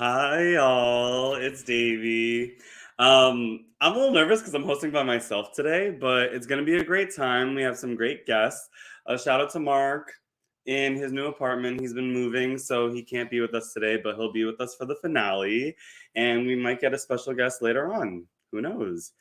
Hi, y'all. It's Davey. I'm a little nervous because I'm hosting by myself today, but it's going to be a great time. We have some great guests. A shout out to Mark in his new apartment. He's been moving, so he can't be with us today, but he'll be with us for the finale. And we might get a special guest later on. Who knows?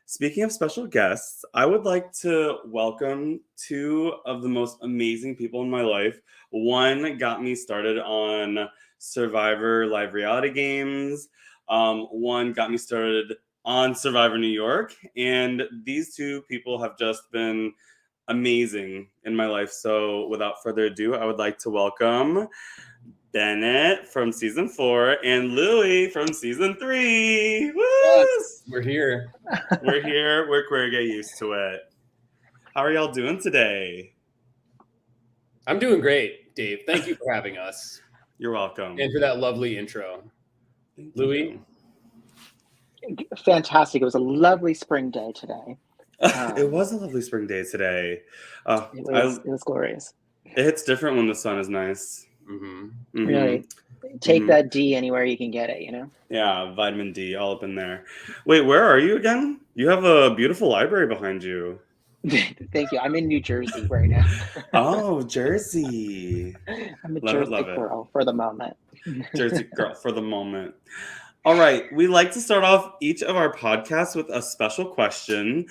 Speaking of special guests, I would like to welcome two of the most amazing people in my life. One got me started on Survivor live reality games. One got me started on Survivor New York. And these two people have just been amazing in my life. So without further ado, I would like to welcome Bennett from season 4 and Louis from season 3. Woo! Yes, we're here. We're here. We're queer. Get used to it. How are y'all doing today? I'm doing great, Dave. Thank you for having us You're welcome. and for that lovely intro. Thank Louis? you. Fantastic. It was a lovely spring day today. It was a lovely spring day today. It was glorious. It hits different when the sun is nice. Mm-hmm. Really. Take that D anywhere you can get it, you know? Yeah, vitamin D all up in there. Wait, where are you again? You have a beautiful library behind you. Thank you. I'm in New Jersey right now. Oh, Jersey. I'm a Love it, Jersey love it. girl for the moment. Jersey girl for the moment. All right, we like to start off each of our podcasts with a special question.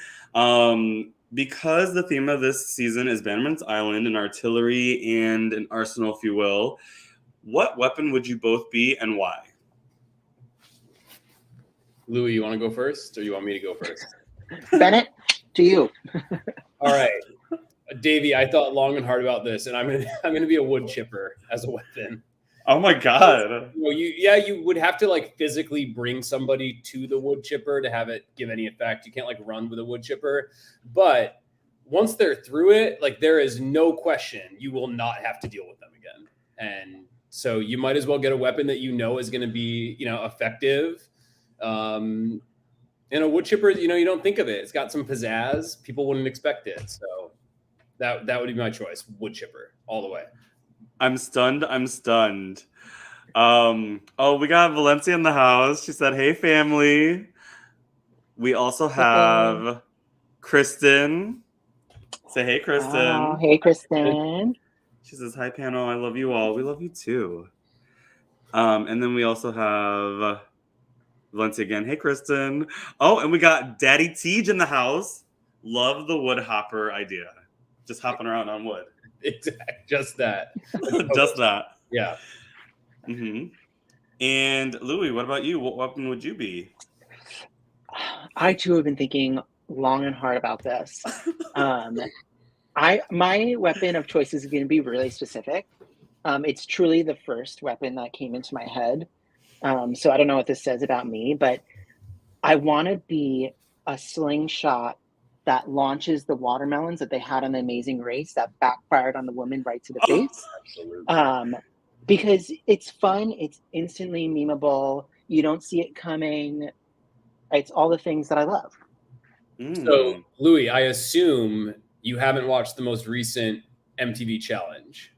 Because the theme of this season is Bannerman's Island, an artillery and an arsenal, if you will, what weapon would you both be and why? Louis, you want to go first or you want me to go first? Bennett, to you. All right. Davey, I thought long and hard about this, and I'm gonna be a wood chipper as a weapon. Oh my god. You would have to like physically bring somebody to the wood chipper to have it give any effect. You can't like run with a wood chipper, but once they're through it, like there is no question you will not have to deal with them again. And so you might as well get a weapon that you know is going to be, effective. And a wood chipper, you don't think of it. It's got some pizzazz. People wouldn't expect it. So that would be my choice. Wood chipper all the way. I'm stunned. We got Valencia in the house. She said, "Hey, family." We also have Kristen. Say hey, Kristen. Oh, hey, Kristen. She says, "Hi, panel. I love you all. We love you too." And then we also have Valencia again. Hey, Kristen. Oh, and we got Daddy Tej in the house. Love the wood hopper idea. Just hopping around on wood. Exactly. Just that. Just that. Yeah. Mm-hmm. And Louis, what about you? What weapon would you be? I too have been thinking long and hard about this. My weapon of choice is going to be really specific. It's truly the first weapon that came into my head. So I don't know what this says about me, but I want to be a slingshot that launches the watermelons that they had on The Amazing Race that backfired on the woman right to the face. Absolutely. Because it's fun, it's instantly memeable, you don't see it coming. It's all the things that I love. So, Louis, I assume you haven't watched the most recent MTV Challenge.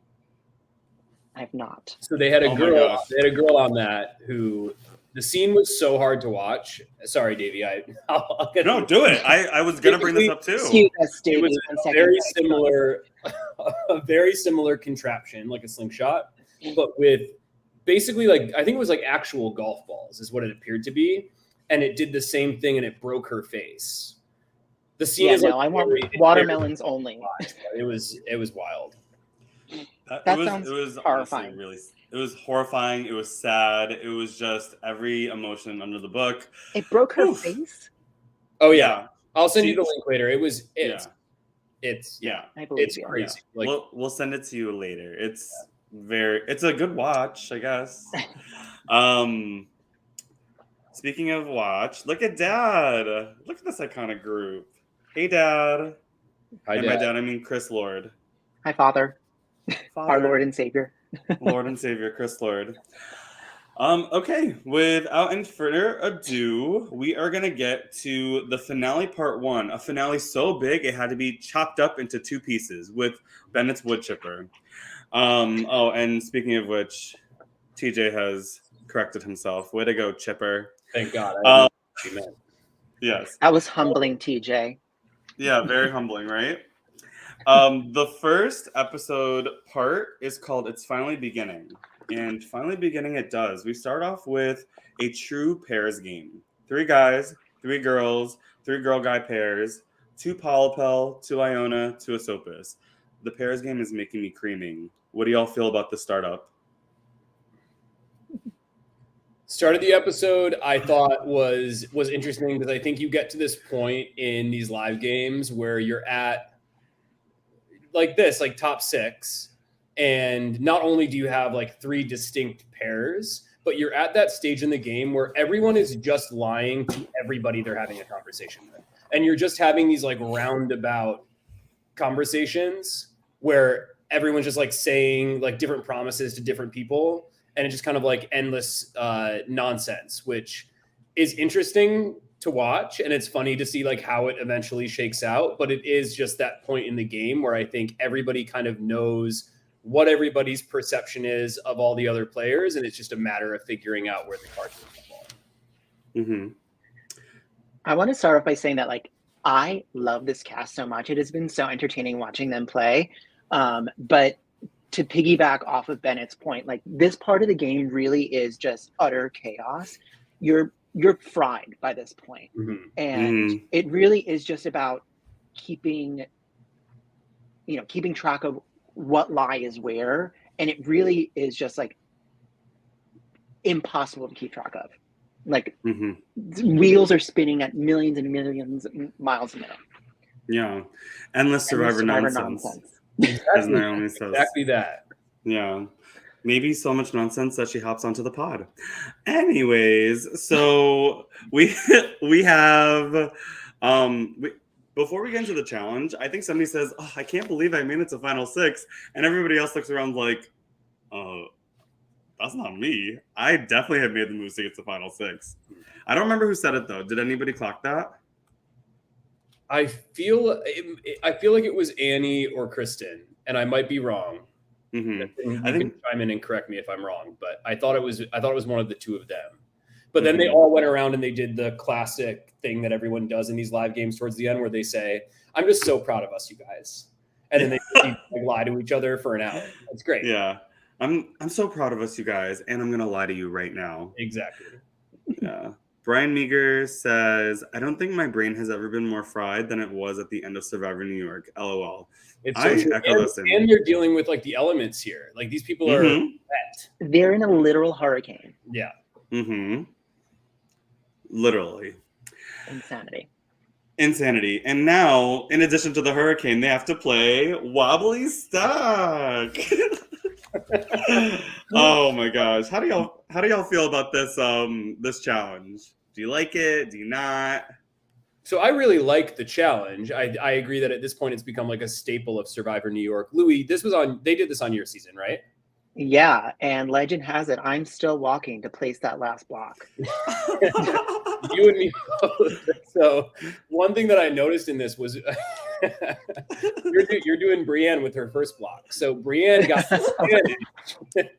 I have not. So they had a girl. They had a girl on that who the scene was so hard to watch. Sorry, Davey. I'll get No, do it. I was gonna bring this up too. Excuse us, Davey. It was a very similar contraption, like a slingshot, but with basically like I think it was like actual golf balls is what it appeared to be, and it did the same thing and it broke her face. The scene is I want watermelons only. It was wild. That sounds horrifying. It was horrifying. It was sad. It was just every emotion under the book. It broke her face. Oh yeah, I'll send you the link later. It's crazy. Yeah. Like, we'll send it to you later. It's a good watch, I guess. Speaking of watch, look at Dad. Look at this iconic group. Hey, Dad. Hi, and Dad. by Dad, I mean Chris Lord. Hi, Father. Our Lord and Savior. Lord and Savior, Chris Lord. Okay, without any further ado, we are going to get to the finale part 1. A finale so big it had to be chopped up into 2 pieces with Bennett's wood chipper. And speaking of which, TJ has corrected himself. Way to go, Chipper. Thank God. Yes. That was humbling, TJ. Yeah, very humbling, right? The first episode part is called It's Finally Beginning. And finally beginning it does. We start off with a true pairs game. 3 guys, 3 girls, 3 girl-guy pairs, 2 Polypel, 2 Iona, 2 Asopus. The pairs game is making me creaming. What do y'all feel about the startup? Started the episode I thought was interesting because I think you get to this point in these live games where you're at like this, like top 6, and not only do you have like 3 distinct pairs, but you're at that stage in the game where everyone is just lying to everybody they're having a conversation with, and you're just having these like roundabout conversations where everyone's just like saying like different promises to different people. And it's just kind of like endless nonsense, which is interesting to watch. And it's funny to see like how it eventually shakes out. But it is just that point in the game where I think everybody kind of knows what everybody's perception is of all the other players. And it's just a matter of figuring out where the cards fall. Mm-hmm. I want to start off by saying that like I love this cast so much. It has been so entertaining watching them play. But to piggyback off of Bennett's point, like this part of the game really is just utter chaos. You're fried by this point. Mm-hmm. And it really is just about keeping track of what lie is where. And it really is just like impossible to keep track of. Like wheels are spinning at millions and millions of miles a minute. Yeah. Endless survivor nonsense. As Naomi says. Exactly that. Yeah. Maybe so much nonsense that she hops onto the pod. Anyways, so we have before we get into the challenge, I think somebody says, "Oh, I can't believe I made it to final 6," and everybody else looks around like, that's not me. I definitely have made the moves to get to final 6. I don't remember who said it though. Did anybody clock that? I feel like it was Annie or Kristen, and I might be wrong. Mm-hmm. I think chime in and correct me if I'm wrong, but I thought it was one of the 2 of them. But then they all went around and they did the classic thing that everyone does in these live games towards the end, where they say, "I'm just so proud of us, you guys," and then they like, lie to each other for an hour. That's great. Yeah, I'm so proud of us, you guys, and I'm gonna lie to you right now. Exactly. Yeah. Brian Meager says, "I don't think my brain has ever been more fried than it was at the end of Survivor New York. LOL." It's so and they're dealing with like the elements here. Like these people are wet. They're in a literal hurricane. Yeah. Mm-hmm. Literally. Insanity. And now, in addition to the hurricane, they have to play Wobbly Stock. Oh my gosh. How do y'all feel about this challenge? Do you like it? Do you not? So I really like the challenge. I agree that at this point it's become like a staple of Survivor New York. Louis, they did this on your season, right? Yeah, and legend has it, I'm still walking to place that last block. You and me both. So one thing that I noticed in this was you're doing Brienne with her first block. So Brienne got the advantage.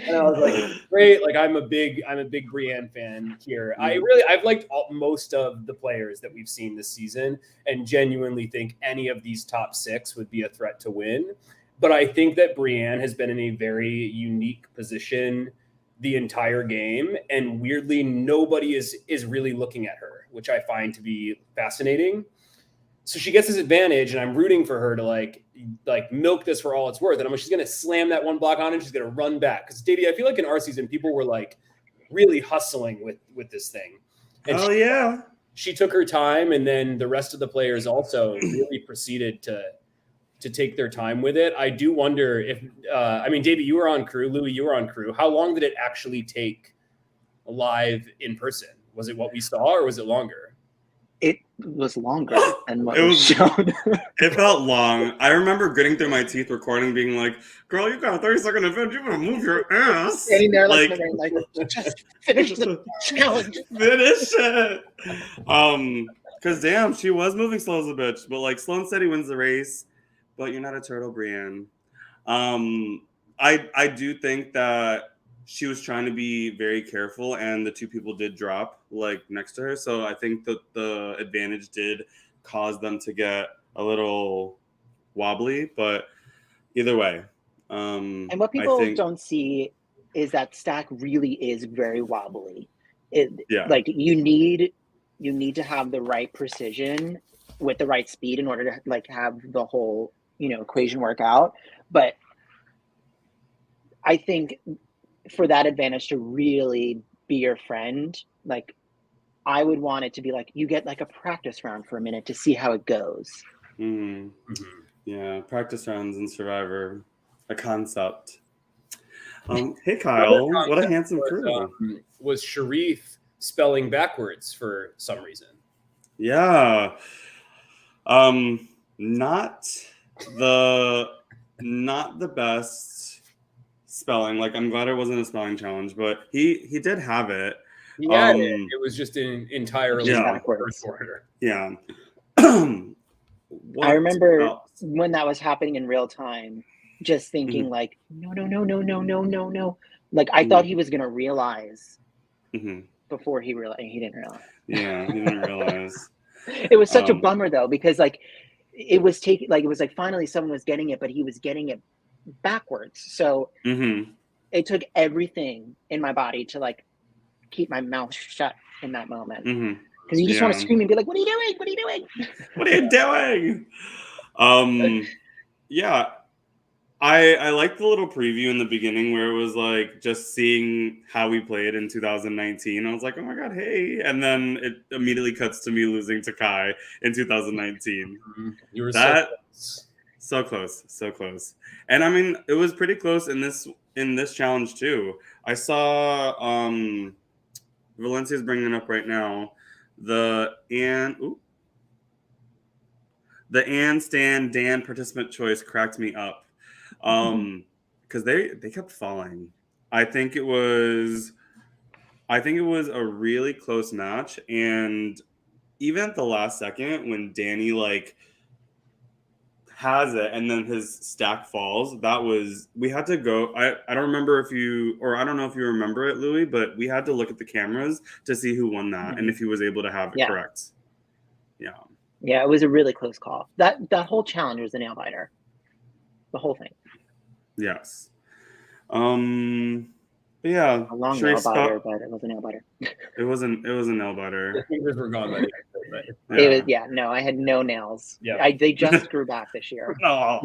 And I was like, great. Like I'm a big Brienne fan here. I've liked most of the players that we've seen this season, and genuinely think any of these top 6 would be a threat to win. But I think that Brienne has been in a very unique position the entire game, and weirdly nobody is really looking at her, which I find to be fascinating. So she gets this advantage, and I'm rooting for her to like milk this for all it's worth. And she's going to slam that one block on, and she's going to run back. Because Daveyy, I feel like in our season, people were like really hustling with this thing. And she took her time, and then the rest of the players also really proceeded to take their time with it. I do wonder if, Daveyy, you were on crew. Louis, you were on crew. How long did it actually take live in person? Was it what we saw, or was it longer? It was longer than what was shown. It felt long. I remember gritting through my teeth recording, being like, "Girl, you got a 30-second event. You want to move your ass." Standing there like just finish the challenge. Finish it. Because damn, she was moving slow as a bitch. But like Sloan said, he wins the race. But you're not a turtle, Brienne. I do think that she was trying to be very careful, and the two people did drop like next to her. So I think that the advantage did cause them to get a little wobbly, but either way, And what I people think don't see is that stack really is very wobbly. yeah. Like you need to have the right precision with the right speed in order to like have the whole, equation work out. But I think for that advantage to really be your friend, like I would want it to be like you get like a practice round for a minute to see how it goes. Mm. Yeah, practice rounds in Survivor, a concept. Hey Kyle, what a handsome crew. Was Sharif spelling backwards for some reason? Yeah. Not the best spelling. Like I'm glad it wasn't a spelling challenge, but he did have it. He had it. It was just entirely backwards. order. Yeah. I remember when that was happening in real time, just thinking like, no. Like I thought he was gonna realize before he realized. He didn't realize. Yeah, he didn't realiise. It was such a bummer though, because like it was finally someone was getting it, but he was getting it backwards. So it took everything in my body to like keep my mouth shut in that moment. Because you just want to scream and be like, what are you doing? What are you doing? What are you doing? Yeah. I liked the little preview in the beginning where it was like just seeing how we played in 2019. I was like, oh my God, hey. And then it immediately cuts to me losing to Kai in 2019. You were so close. And I mean, it was pretty close in this challenge too. I saw Valencia's bringing it up right now. The Ann Stan Dan participant choice cracked me up. Because they kept falling. I think it was a really close match, and even at the last second when Danny like has it and then his stack falls, we had to go. I don't remember I don't know if you remember it, Louis, but we had to look at the cameras to see who won that and if he was able to have it correct. Yeah, it was a really close call. That whole challenge was a nail biter. The whole thing. Yes. Yeah. A long nail biter, but it was a nail biter. It was a nail biter. The fingers were gone by the end. It was, no, I had no nails. Yeah. They just grew back this year. No.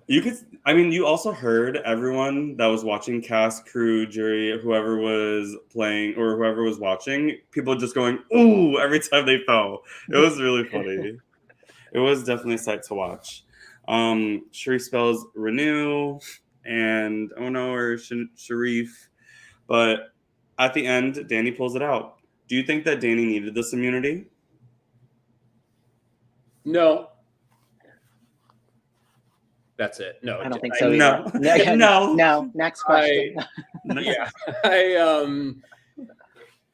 You also heard everyone that was watching, cast, crew, jury, whoever was playing or whoever was watching, people just going, ooh, every time they fell. It was really funny. It was definitely a sight to watch. Sharif spells renew and or Sharif, but at the end, Danny pulls it out. Do you think that Danny needed this immunity? No. That's it. No, I don't think so. No. No. Next question.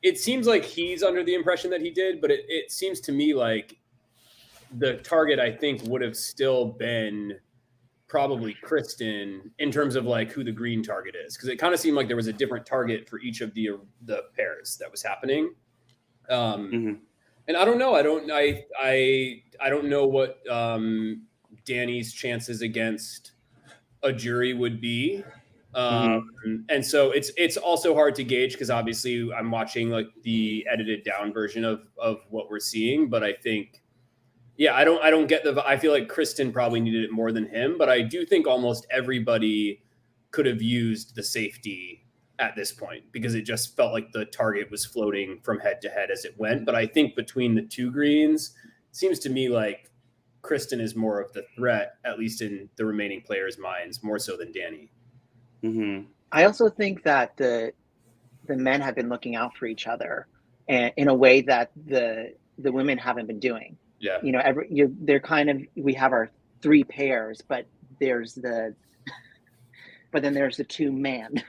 It seems like he's under the impression that he did, but it seems to me like the target, I think, would have still been probably Kristen in terms of like who the green target is, because it kind of seemed like there was a different target for each of the pairs that was happening. And I don't know. I don't know what Danny's chances against a jury would be. And so it's also hard to gauge because obviously I'm watching like the edited down version of what we're seeing, but I think. Yeah, I don't get I feel like Kristen probably needed it more than him, but I do think almost everybody could have used the safety at this point because it just felt like the target was floating from head to head as it went. But I think between the two greens, it seems to me like Kristen is more of the threat, at least in the remaining players' minds, more so than Danny. I also think that the men have been looking out for each other in a way that the women haven't been doing. Yeah. They're kind of, we have our three pairs, but then there's the two men,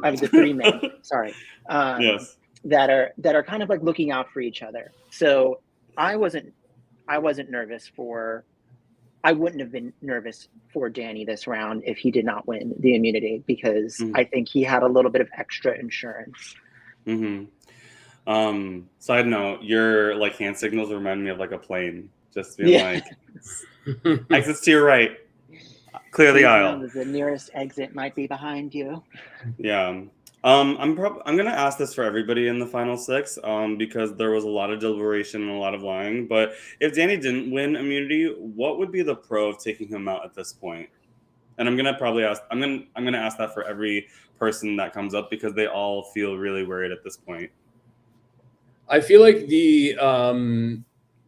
the three men, sorry. Yes. That are kind of like looking out for each other. So I wasn't nervous for I wouldn't have been nervous for Danny this round if he did not win the immunity, because I think he had a little bit of extra insurance. Side note, your like hand signals remind me of like a plane, just being like exits to your right, clear the aisle. The nearest exit might be behind you. Yeah. I'm gonna ask this for everybody in the final six, because there was a lot of deliberation and a lot of lying. But if Danny didn't win immunity, what would be the pro of taking him out at this point? And I'm gonna ask that for every person that comes up, because they all feel really worried at this point. I feel like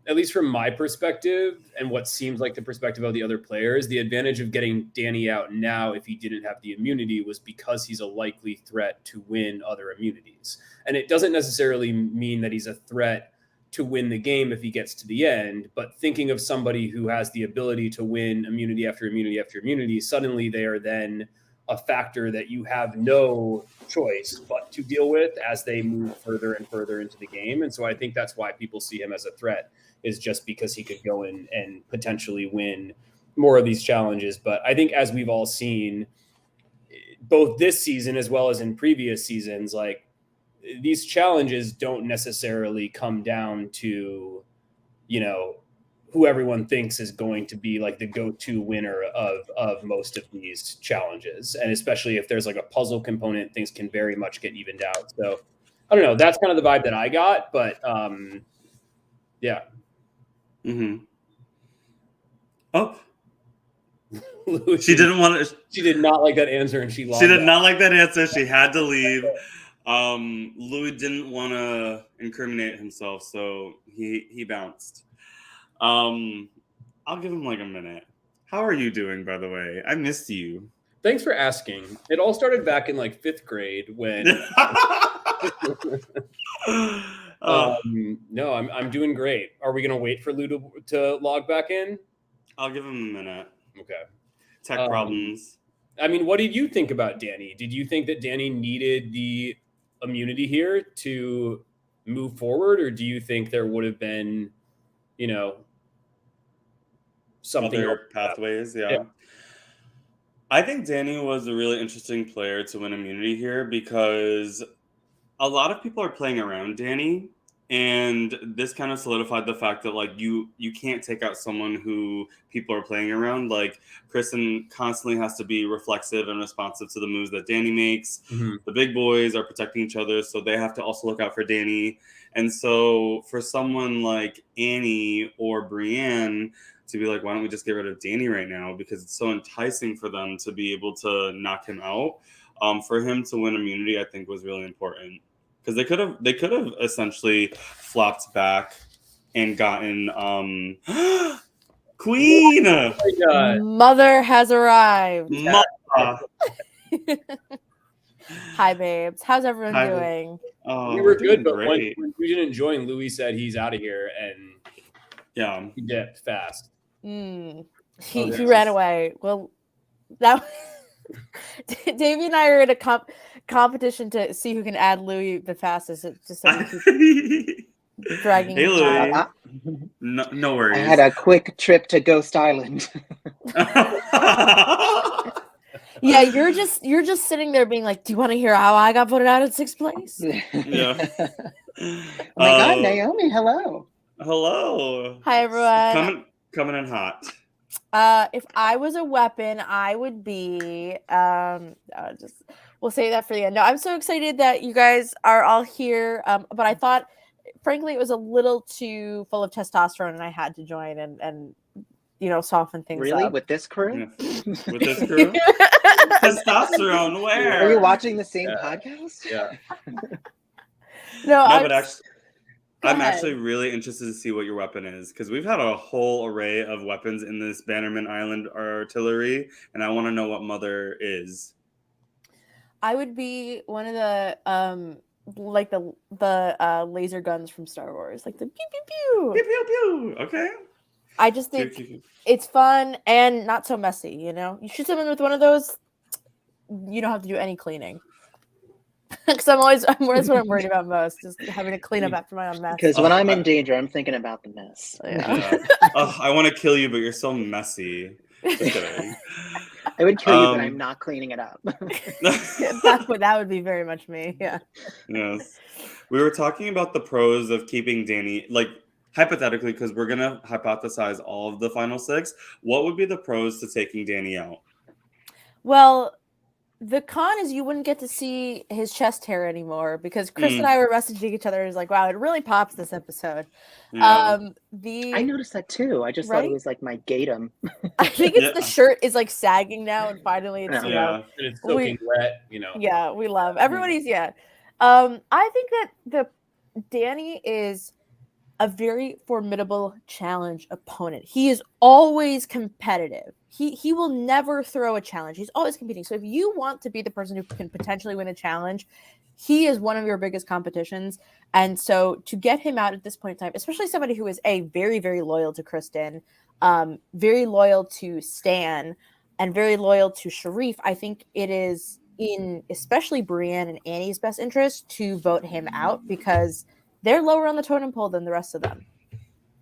at least from my perspective and what seems like the perspective of the other players, the advantage of getting Danny out now if he didn't have the immunity was because he's a likely threat to win other immunities. And it doesn't necessarily mean that he's a threat to win the game if he gets to the end, but thinking of somebody who has the ability to win immunity after immunity after immunity, suddenly they are then a factor that you have no choice but to deal with as they move further and further into the game. And so I think that's why people see him as a threat, is just because he could go in and potentially win more of these challenges. But I think, as we've all seen both this season as well as in previous seasons, like, these challenges don't necessarily come down to, who everyone thinks is going to be like the go-to winner of most of these challenges. And especially if there's like a puzzle component, things can very much get evened out. So I don't know. That's kind of the vibe that I got, but yeah. Oh, she didn't want to. She did not like that answer, and she lost. She did not like that answer. She had to leave. Louis didn't want to incriminate himself, so he bounced. I'll give him like a minute. How are you doing, by the way? I missed you. Thanks for asking. It all started back in like 5th grade when. No, I'm doing great. Are we gonna wait for Lou to log back in? I'll give him a minute. Okay. Tech problems. I mean, what did you think about Danny? Did you think that Danny needed the immunity here to move forward, or do you think there would have been, something other pathways? Yeah. I think Danny was a really interesting player to win immunity here, because a lot of people are playing around Danny, and this kind of solidified the fact that like you can't take out someone who people are playing around. Like, Kristen constantly has to be reflexive and responsive to the moves that Danny makes. The big boys are protecting each other, so they have to also look out for Danny. And so for someone like Annie or Brienne to be like, why don't we just get rid of Danny right now, because it's so enticing for them to be able to knock him out. For him to win immunity, I think, was really important, because they could have essentially flopped back and gotten Queen. Oh my God. Mother has arrived. Hi, babes. How's everyone doing? Oh, we were good, but when we didn't join, Louis said he's out of here, and he dipped fast. He ran away. Well, that Davey and I are in a competition to see who can add Louis the fastest. It's just dragging. Hey, Louis. No worries. I had a quick trip to Ghost Island. Yeah, you're just sitting there being like, do you want to hear how I got voted out in 6th place? Yeah. Oh my God, Naomi, hello. Hello. Hi, everyone. Coming in hot. If I was a weapon, I would be we'll say that for the end. No, I'm so excited that you guys are all here. But I thought, frankly, it was a little too full of testosterone, and I had to join and soften things really up. With this crew? With this crew? Testosterone, where? Are you watching the same podcast? Yeah. But actually, I'm actually really interested to see what your weapon is, because we've had a whole array of weapons in this Bannerman Island artillery, and I want to know what Mother is. I would be one of the like the laser guns from Star Wars, like the pew pew pew. Pew pew pew. Okay. I just think it's fun and not so messy. You shoot someone with one of those, you don't have to do any cleaning. Because that's what I'm worried about most, just having to clean up after my own mess. Because when I'm in danger, I'm thinking about the mess. Yeah. I want to kill you, but you're so messy. Just kidding. I would kill you, but I'm not cleaning it up. That would be very much me. Yeah. Yes. We were talking about the pros of keeping Danny, like hypothetically, because we're going to hypothesize all of the final 6. What would be the pros to taking Danny out? Well, the con is you wouldn't get to see his chest hair anymore because Chris and I were messaging each other. It's like, wow, it really pops this episode. Yeah. I noticed that too. I just thought it was like my gatum. I think it's the shirt is like sagging now, and finally it's and it's soaking wet. Yeah, we love everybody's. I think that the Danny is a very formidable challenge opponent. He is always competitive. He will never throw a challenge. He's always competing. So if you want to be the person who can potentially win a challenge, he is one of your biggest competitions. And so to get him out at this point in time, especially somebody who is very, very loyal to Kristen, very loyal to Stan, and very loyal to Sharif, I think it is in especially Brienne and Annie's best interest to vote him out because they're lower on the totem pole than the rest of them.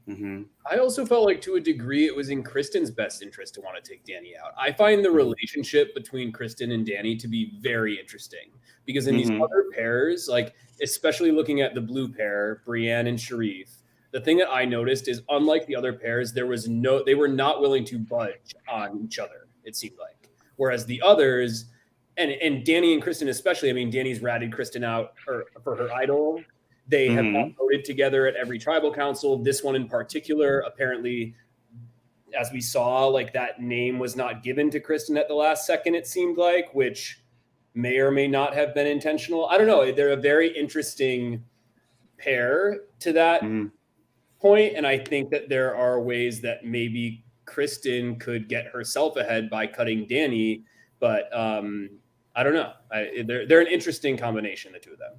Mm-hmm. I also felt like to a degree it was in Kristen's best interest to want to take Danny out. I find the relationship between Kristen and Danny to be very interesting because in these other pairs, like especially looking at the blue pair, Brienne and Sharif, the thing that I noticed is unlike the other pairs, they were not willing to budge on each other, it seemed like. Whereas the others, and Danny and Kristen especially, I mean, Danny's ratted Kristen out for her idol. They have not voted together at every tribal council. This one in particular, apparently, as we saw, like that name was not given to Kristen at the last second, it seemed like, which may or may not have been intentional. I don't know. They're a very interesting pair to that point, and I think that there are ways that maybe Kristen could get herself ahead by cutting Danny, but I don't know. They're an interesting combination, the two of them.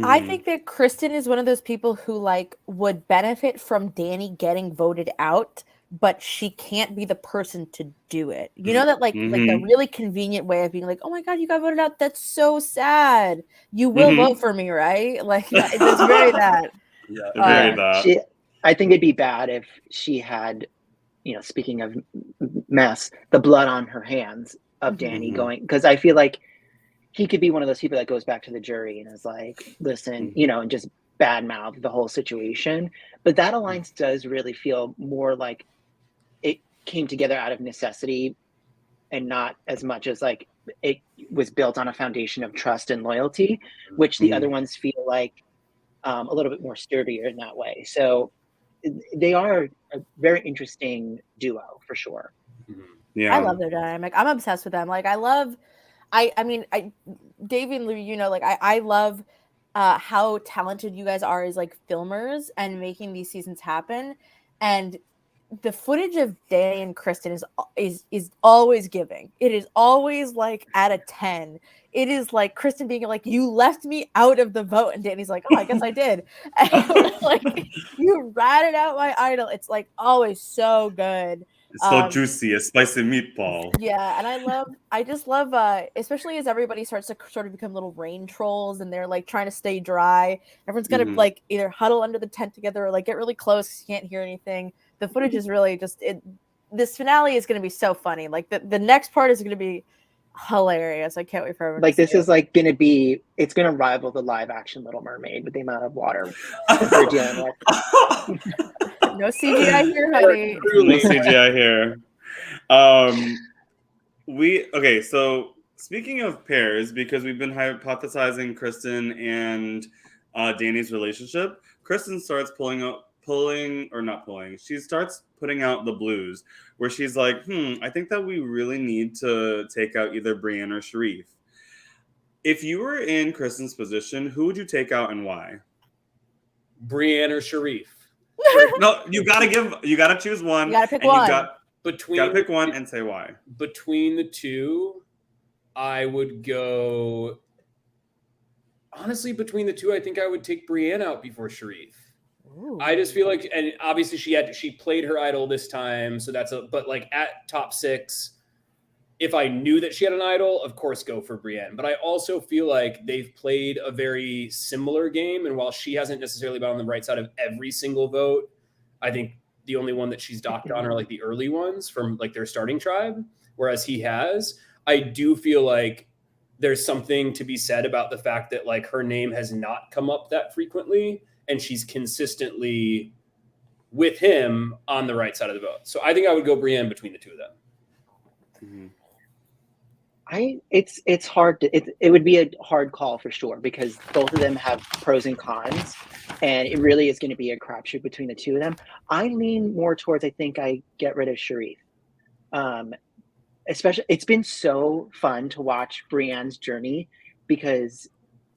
I think that Kristen is one of those people who like would benefit from Danny getting voted out, but she can't be the person to do it. You know that like the really convenient way of being like, oh my God, you got voted out. That's so sad. You will vote for me, right? Like it's very that. Yeah, very that. I think it'd be bad if she had, speaking of mess, the blood on her hands of Danny going, because I feel like he could be one of those people that goes back to the jury and is like, listen, and just badmouth the whole situation. But that alliance does really feel more like it came together out of necessity and not as much as like it was built on a foundation of trust and loyalty, which the other ones feel like a little bit more sturdier in that way. So they are a very interesting duo for sure. Yeah, I love their dynamic. I'm obsessed with them. Like I mean, Davey and Louis, I love how talented you guys are as like filmers and making these seasons happen. And the footage of Danny and Kristen is always giving. It is always like at a 10. It is like Kristen being like, you left me out of the vote. And Danny's like, oh, I guess I did. And like, you ratted out my idol. It's like always so good. It's so juicy, a spicy meatball. Yeah, and I just love, especially as everybody starts to sort of become little rain trolls and they're like trying to stay dry. Everyone's got to like either huddle under the tent together or like get really close because you can't hear anything. The footage is really this finale is going to be so funny. Like the next part is going to be hilarious. I can't wait for everyone like to this is like going to be, it's going to rival the live action Little Mermaid with the amount of water they're dealing with. No CGI here, honey. No CGI here. So speaking of pairs, because we've been hypothesizing Kristen and Danny's relationship, Kristen starts she starts putting out the blues where she's like, I think that we really need to take out either Brienne or Sharif. If you were in Kristen's position, who would you take out and why? Brienne or Sharif? No, you gotta choose one. You gotta pick one. You gotta pick one and say why. Between the two, I would go. Honestly, between the two, I think I would take Brienne out before Sharif. Ooh. I just feel like, and obviously she played her idol this time, so but like at top 6, if I knew that she had an idol, of course, go for Brienne. But I also feel like they've played a very similar game. And while she hasn't necessarily been on the right side of every single vote, I think the only one that she's docked on are like the early ones from like their starting tribe, whereas he has. I do feel like there's something to be said about the fact that like her name has not come up that frequently, and she's consistently with him on the right side of the vote. So I think I would go Brienne between the two of them. Mhm. It's hard to it would be a hard call for sure, because both of them have pros and cons, and it really is going to be a crapshoot between the two of them. I lean more towards, I think I get rid of Sharif. Especially, it's been so fun to watch Brienne's journey, because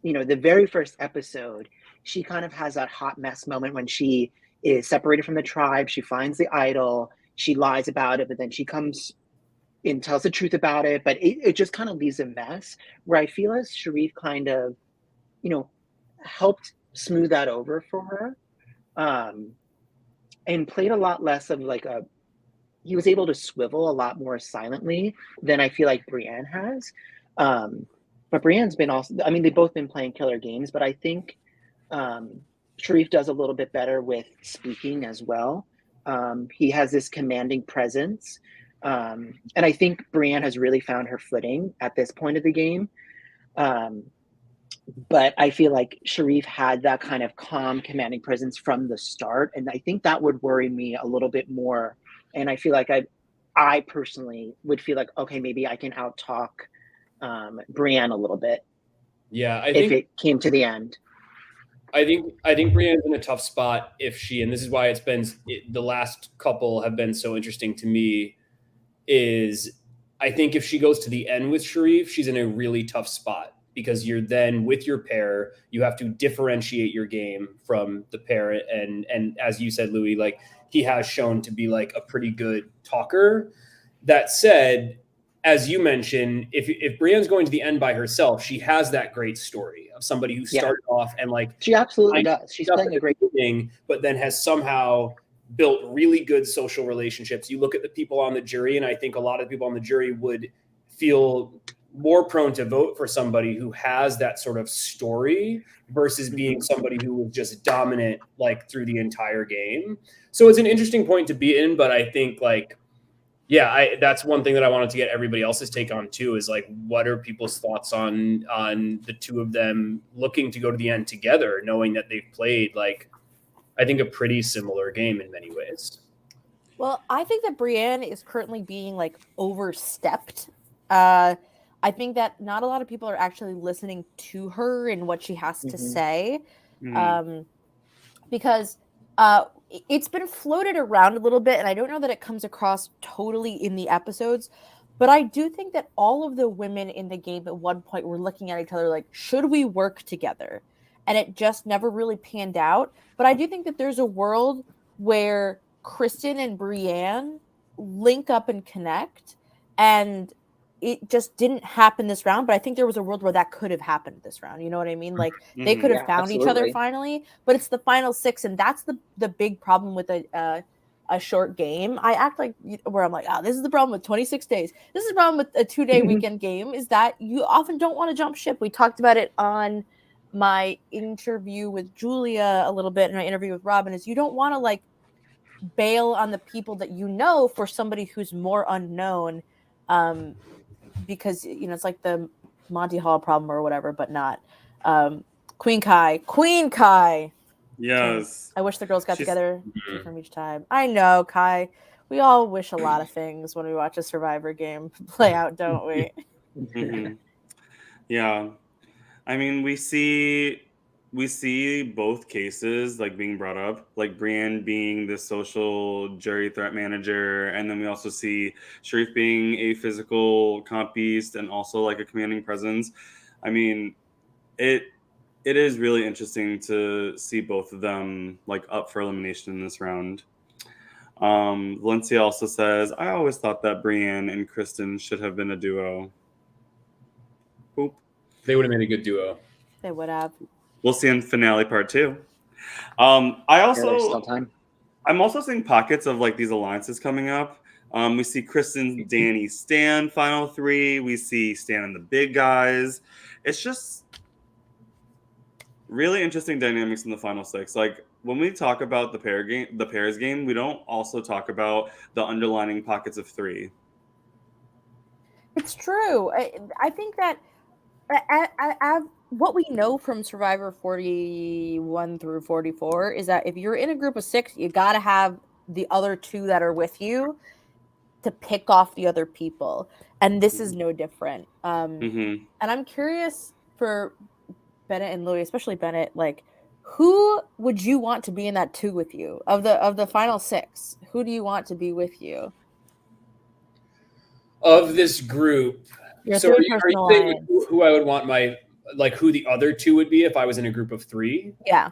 the very first episode, she kind of has that hot mess moment when she is separated from the tribe. She finds the idol, she lies about it, but then she comes and tells the truth about it, but it just kind of leaves a mess, where I feel as Sharif kind of, helped smooth that over for her, and played a lot less of like he was able to swivel a lot more silently than I feel like Brienne has. But Brienne's been also, I mean, they've both been playing killer games, but I think Sharif does a little bit better with speaking as well. He has this commanding presence. And I think Brienne has really found her footing at this point of the game. But I feel like Sharif had that kind of calm, commanding presence from the start. And I think that would worry me a little bit more. And I feel like I personally would feel like, okay, maybe I can out-talk Brienne a little bit. Yeah, I if think it came to the end. I think Brienne's in a tough spot if she, and this is why the last couple have been so interesting to me, is I think if she goes to the end with Sharif, she's in a really tough spot, because you're then with your pair, you have to differentiate your game from the pair. And as you said, Louis, like he has shown to be like a pretty good talker. That said, as you mentioned, if Brienne's going to the end by herself, she has that great story of somebody who started off and like she absolutely does. She's playing a great thing, but then has somehow built really good social relationships. You look at the people on the jury, and I think a lot of people on the jury would feel more prone to vote for somebody who has that sort of story versus being somebody who was just dominant like through the entire game. So it's an interesting point to be in, but I think like, yeah, that's one thing that I wanted to get everybody else's take on too, is like, what are people's thoughts on the two of them looking to go to the end together, knowing that they've played like, I think, a pretty similar game in many ways. Well, I think that Brienne is currently being like overstepped. I think that not a lot of people are actually listening to her and what she has to say, because it's been floated around a little bit, and I don't know that it comes across totally in the episodes, but I do think that all of the women in the game at one point were looking at each other like, should we work together? And it just never really panned out. But I do think that there's a world where Kristen and Brienne link up and connect, and it just didn't happen this round. But I think there was a world where that could have happened this round. You know what I mean? Like they could have found each other finally, but it's the final 6, and that's the big problem with a short game. I act like where I'm like, oh, this is the problem with 26 days. This is the problem with a 2-day weekend game, is that you often don't want to jump ship. We talked about it on my interview with Julia a little bit, and my interview with Robin, is you don't want to like bail on the people that you know for somebody who's more unknown, because it's like the Monty Hall problem or whatever, but not Queen Kai. Yes, I wish the girls got together from each time. I know, Kai, we all wish a lot of things when we watch a Survivor game play out, don't we? Yeah, I mean, we see both cases like being brought up, like Brienne being the social jury threat manager, and then we also see Sharif being a physical comp beast and also like a commanding presence. I mean, it is really interesting to see both of them like up for elimination in this round. Valencia also says, I always thought that Brienne and Kristen should have been a duo. Boop. They would have made a good duo. They would have. We'll see in finale part 2. I'm also seeing pockets of like these alliances coming up. We see Kristen, Danny, Stan final 3. We see Stan and the big guys. It's just really interesting dynamics in the final 6. Like when we talk about the pairs game, we don't also talk about the underlining pockets of 3. It's true. I think that what we know from Survivor 41 through 44 is that if you're in a group of 6, you got to have the other 2 that are with you to pick off the other people. And this is no different. And I'm curious for Bennett and Louis, especially Bennett, like, who would you want to be in that 2 with you? Of the final 6, who do you want to be with you? Of this group, so are you saying who I would want who the other 2 would be if I was in a group of 3? Yeah.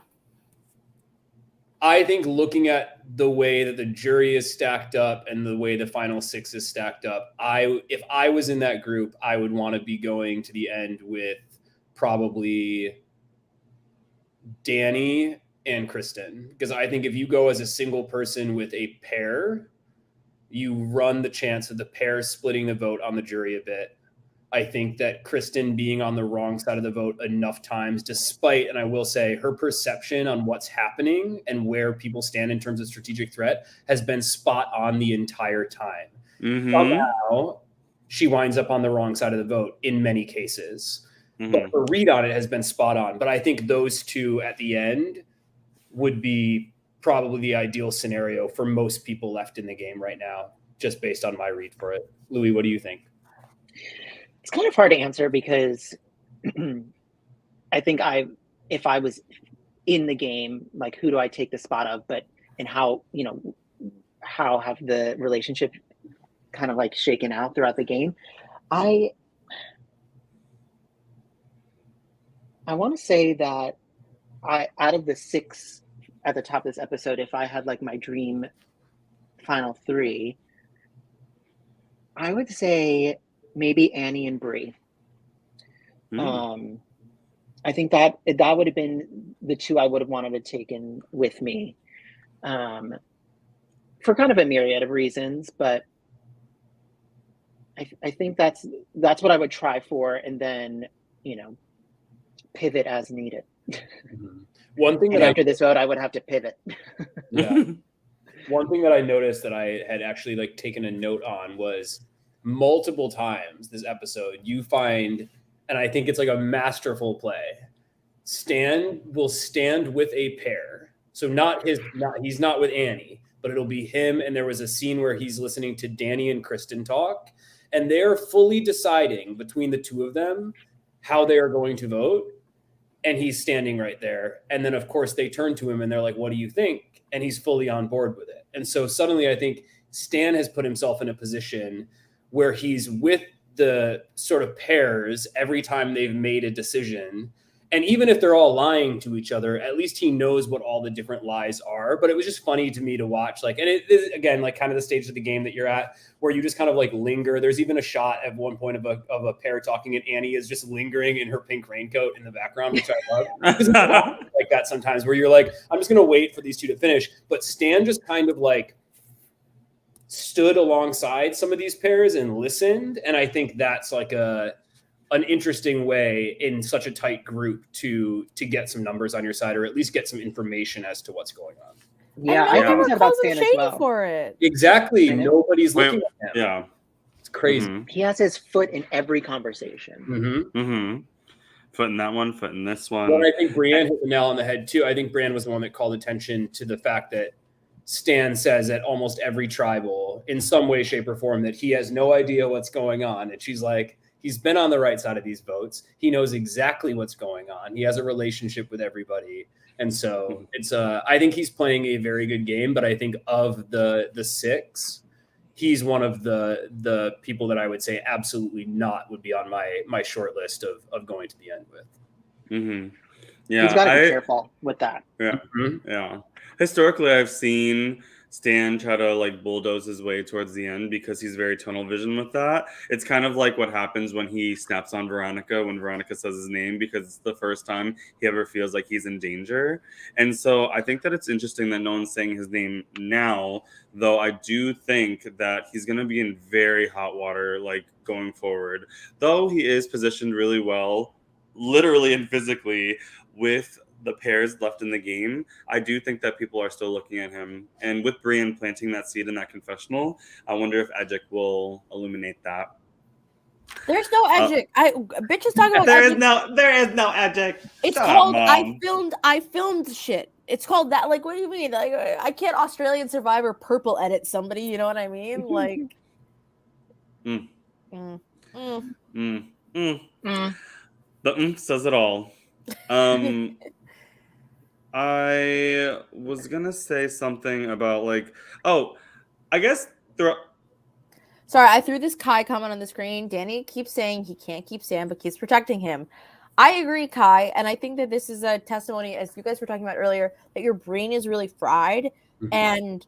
I think looking at the way that the jury is stacked up and the way the final 6 is stacked up, if I was in that group, I would want to be going to the end with probably Danny and Kristen, because I think if you go as a single person with a pair, you run the chance of the pair splitting the vote on the jury a bit. I think that Kristen being on the wrong side of the vote enough times, despite, and I will say, her perception on what's happening and where people stand in terms of strategic threat has been spot on the entire time. Somehow, she winds up on the wrong side of the vote in many cases. But her read on it has been spot on. But I think those 2 at the end would be probably the ideal scenario for most people left in the game right now, just based on my read for it. Louis, what do you think? It's kind of hard to answer because I think if I was in the game, like, who do I take the spot of, and how have the relationship kind of like shaken out throughout the game. I want to say that out of the 6 at the top of this episode, if I had like my dream final 3, I would say maybe Annie and Bree. I think that would have been the 2 I would have wanted to take in with me, for kind of a myriad of reasons. But I think that's what I would try for, and then pivot as needed. One thing after this vote, I would have to pivot. Yeah. One thing that I noticed that I had actually like taken a note on was multiple times this episode you find, and I think it's like a masterful play, Stan will stand with a pair. So he's not with Annie, but it'll be him. And there was a scene where he's listening to Danny and Kristen talk, and they're fully deciding between the 2 of them how they are going to vote. And he's standing right there. And then, of course, they turn to him and they're like, what do you think? And he's fully on board with it. And so suddenly I think Stan has put himself in a position where he's with the sort of pairs every time they've made a decision. And even if they're all lying to each other, at least he knows what all the different lies are. But it was just funny to me to watch. Like, and it is, again, like kind of the stage of the game that you're at where you just kind of like linger. There's even a shot at one point of a pair talking, and Annie is just lingering in her pink raincoat in the background, which I love. Like that sometimes where you're like, I'm just going to wait for these 2 to finish. But Stan just kind of like stood alongside some of these pairs and listened. And I think that's like an interesting way in such a tight group to get some numbers on your side, or at least get some information as to what's going on. Yeah, I think that about Stan as well. For it. Exactly. Nobody's looking at him. Yeah. It's crazy. He has his foot in every conversation. Foot in that one, foot in this one. Well, I think Brienne hit the nail on the head too. I think Brienne was the one that called attention to the fact that Stan says at almost every tribal in some way, shape, or form that he has no idea what's going on. And she's like, he's been on the right side of these votes. He knows exactly what's going on. He has a relationship with everybody. And so it's I think he's playing a very good game, but I think of the 6, he's one of the people that I would say absolutely not would be on my short list of going to the end with. Yeah. He's got to be careful with that. Yeah. Yeah. Historically, I've seen Stan try to like bulldoze his way towards the end because he's very tunnel vision with that. It's kind of like what happens when he snaps on Veronica when Veronica says his name, because it's the first time he ever feels like he's in danger. And so I think that it's interesting that no one's saying his name now, though I do think that he's going to be in very hot water like going forward. Though he is positioned really well, literally and physically, with the pairs left in the game, I do think that people are still looking at him. And with Brienne planting that seed in that confessional, I wonder if Edgic will illuminate that. There's no Edgic. Bitch is talking about there Edgic. There is no Edgic. It's Shut called up, Mom. I filmed shit. It's called that. Like, what do you mean? Like, I can't Australian Survivor purple edit somebody. You know what I mean? Like, The says it all. I was gonna say something about like, I guess sorry, I threw this Kai comment on the screen. Danny keeps saying he can't keep Sam, but keeps protecting him. I agree, Kai, and I think that this is a testimony, as you guys were talking about earlier, that your brain is really fried and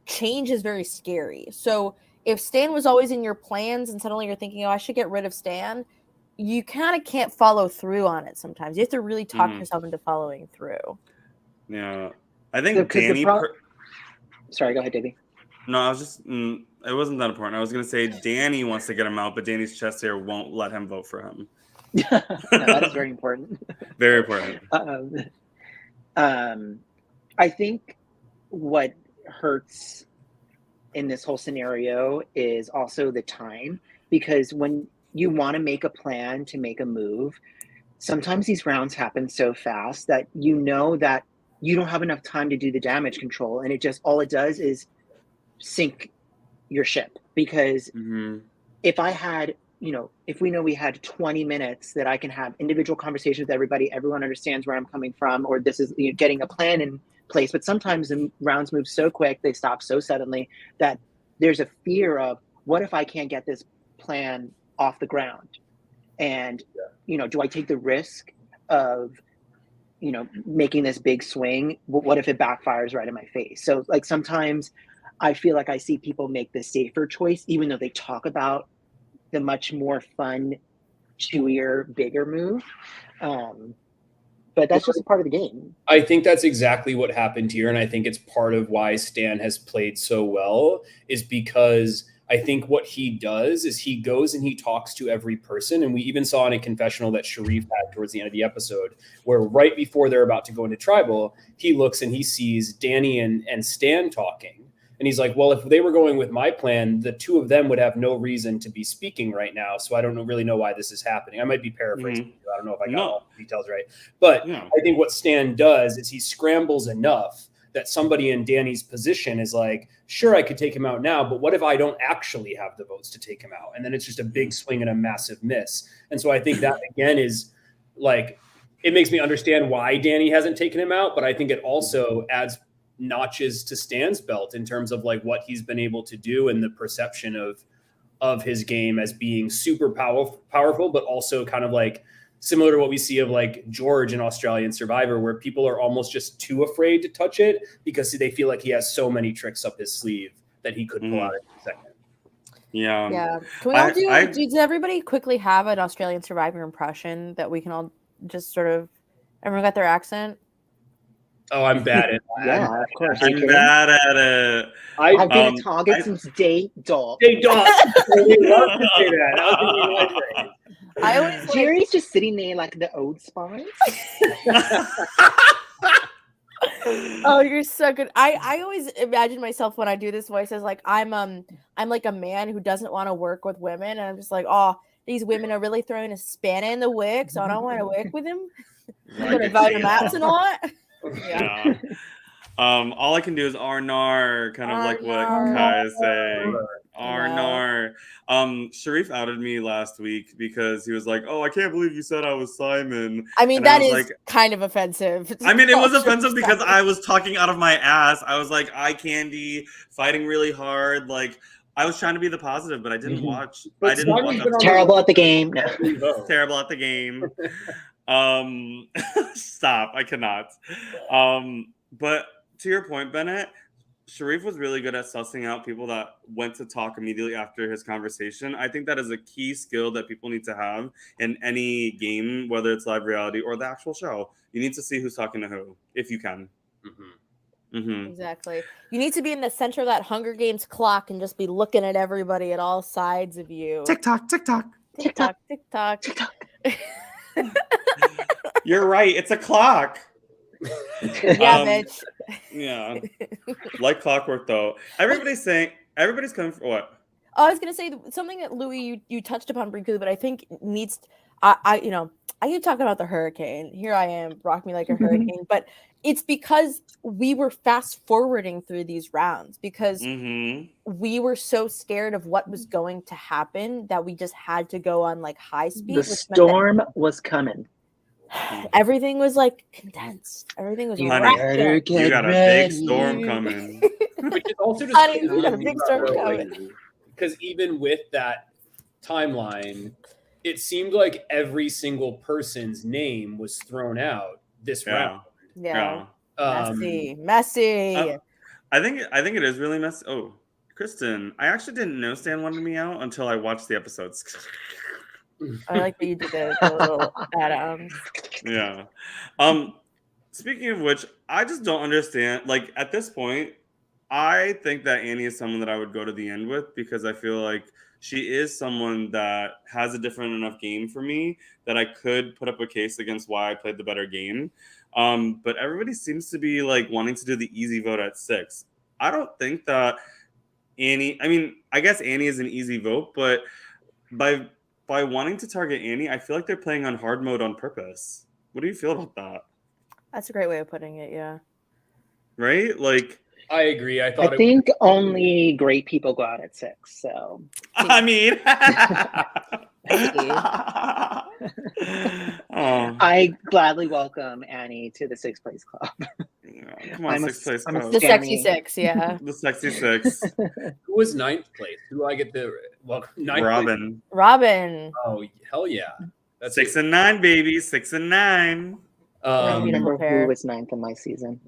change is very scary. So if Stan was always in your plans and suddenly you're thinking, oh, I should get rid of Stan, you kind of can't follow through on it sometimes. You have to really talk yourself into following through. Yeah. I think Danny... Sorry, go ahead, Davey. No, I was just... it wasn't that important. I was going to say Danny wants to get him out, but Danny's chest hair won't let him vote for him. No, that is very important. Very important. I think what hurts in this whole scenario is also the time, because when you want to make a plan to make a move, sometimes these rounds happen so fast that you know that you don't have enough time to do the damage control, and it just all it does is sink your ship. Because if I had, if we know we had 20 minutes that I can have individual conversations with everybody, everyone understands where I'm coming from, or this is getting a plan in place. But sometimes the rounds move so quick, they stop so suddenly that there's a fear of, what if I can't get this plan off the ground? And, do I take the risk of, making this big swing? What if it backfires right in my face? So like sometimes I feel like I see people make the safer choice, even though they talk about the much more fun, chewier, bigger move. But that's just a part of the game. I think that's exactly what happened here. And I think it's part of why Stan has played so well, is because I think what he does is he goes and he talks to every person. And we even saw in a confessional that Sharif had towards the end of the episode, where right before they're about to go into tribal, he looks and he sees Danny and Stan talking. And he's like, well, if they were going with my plan, the two of them would have no reason to be speaking right now. So I don't really know why this is happening. I might be paraphrasing. I don't know if I got all the details right. But I think what Stan does is he scrambles enough that somebody in Danny's position is like, sure, I could take him out now, but what if I don't actually have the votes to take him out? And then it's just a big swing and a massive miss. And so I think that, again, is like, it makes me understand why Danny hasn't taken him out, but I think it also adds notches to Stan's belt in terms of like what he's been able to do and the perception of his game as being super powerful, but also kind of like similar to what we see of like George in Australian Survivor, where people are almost just too afraid to touch it because they feel like he has so many tricks up his sleeve that he could pull out in a second. Yeah. Yeah. Can we all does everybody quickly have an Australian Survivor impression that we can all just sort of, everyone got their accent? Oh, I'm bad at that. Yeah, of course. I'm bad at it. I've been a target since day dot. Day dot. I love to say that. I always Jerry's just sitting there like the old spies. Oh, you're so good. I always imagine myself when I do this voice as like I'm like a man who doesn't want to work with women, and I'm just like, oh, these women are really throwing a spanner in the works, so I don't want to work with them. I'm gonna vote them out tonight. Yeah. All I can do is Arnar, kind of like what Kai is saying. Arnar. Sharif outed me last week because he was like, "Oh, I can't believe you said I was Simon." I mean, that is like, kind of offensive. I mean, it was offensive because I was talking out of my ass. I was like, eye candy, fighting really hard. Like, I was trying to be the positive, but I didn't watch. I didn't watch. Terrible at the game. Terrible at the game. Stop. I cannot. But to your point, Bennett, Sharif was really good at sussing out people that went to talk immediately after his conversation. I think that is a key skill that people need to have in any game, whether it's live reality or the actual show. You need to see who's talking to who, if you can. Exactly. You need to be in the center of that Hunger Games clock and just be looking at everybody at all sides of you. TikTok, TikTok. TikTok, TikTok. You're right. It's a clock. Yeah, bitch. Yeah. Like clockwork, though. Everybody's coming for what? Oh, I was gonna say something that Louis you touched upon briefly, but I think needs. I keep talking about the hurricane. Here I am, rock me like a hurricane, but it's because we were fast forwarding through these rounds because we were so scared of what was going to happen that we just had to go on like high speed. The storm was coming. Everything was like condensed. Everything was you got a big storm coming. Which is also just Honey, you got a big storm coming. Because even with that timeline, it seemed like every single person's name was thrown out this round. Yeah. Messy. I think it is really messy. Oh, Kristen, I actually didn't know Stan wanted me out until I watched the episodes. I like that you did the little add-ons. Yeah. Speaking of which, I just don't understand. Like at this point, I think that Annie is someone that I would go to the end with because I feel like she is someone that has a different enough game for me that I could put up a case against why I played the better game. But everybody seems to be like wanting to do the easy vote at 6. I don't think that Annie. I mean, I guess Annie is an easy vote, but by wanting to target Annie, I feel like they're playing on hard mode on purpose. What do you feel about that? That's a great way of putting it. Yeah. Right? Like. I agree. I think only great people go out at 6. So I mean, I gladly welcome Annie to the 6th place club. Yeah, come on, 6th place club. The sexy 6, yeah. The sexy 6. Who was 9th place? Who do I get the 9th Robin? Place? Robin. Oh hell yeah! That's 6 and 9, baby. 6 and 9. I don't remember who was 9th in my season.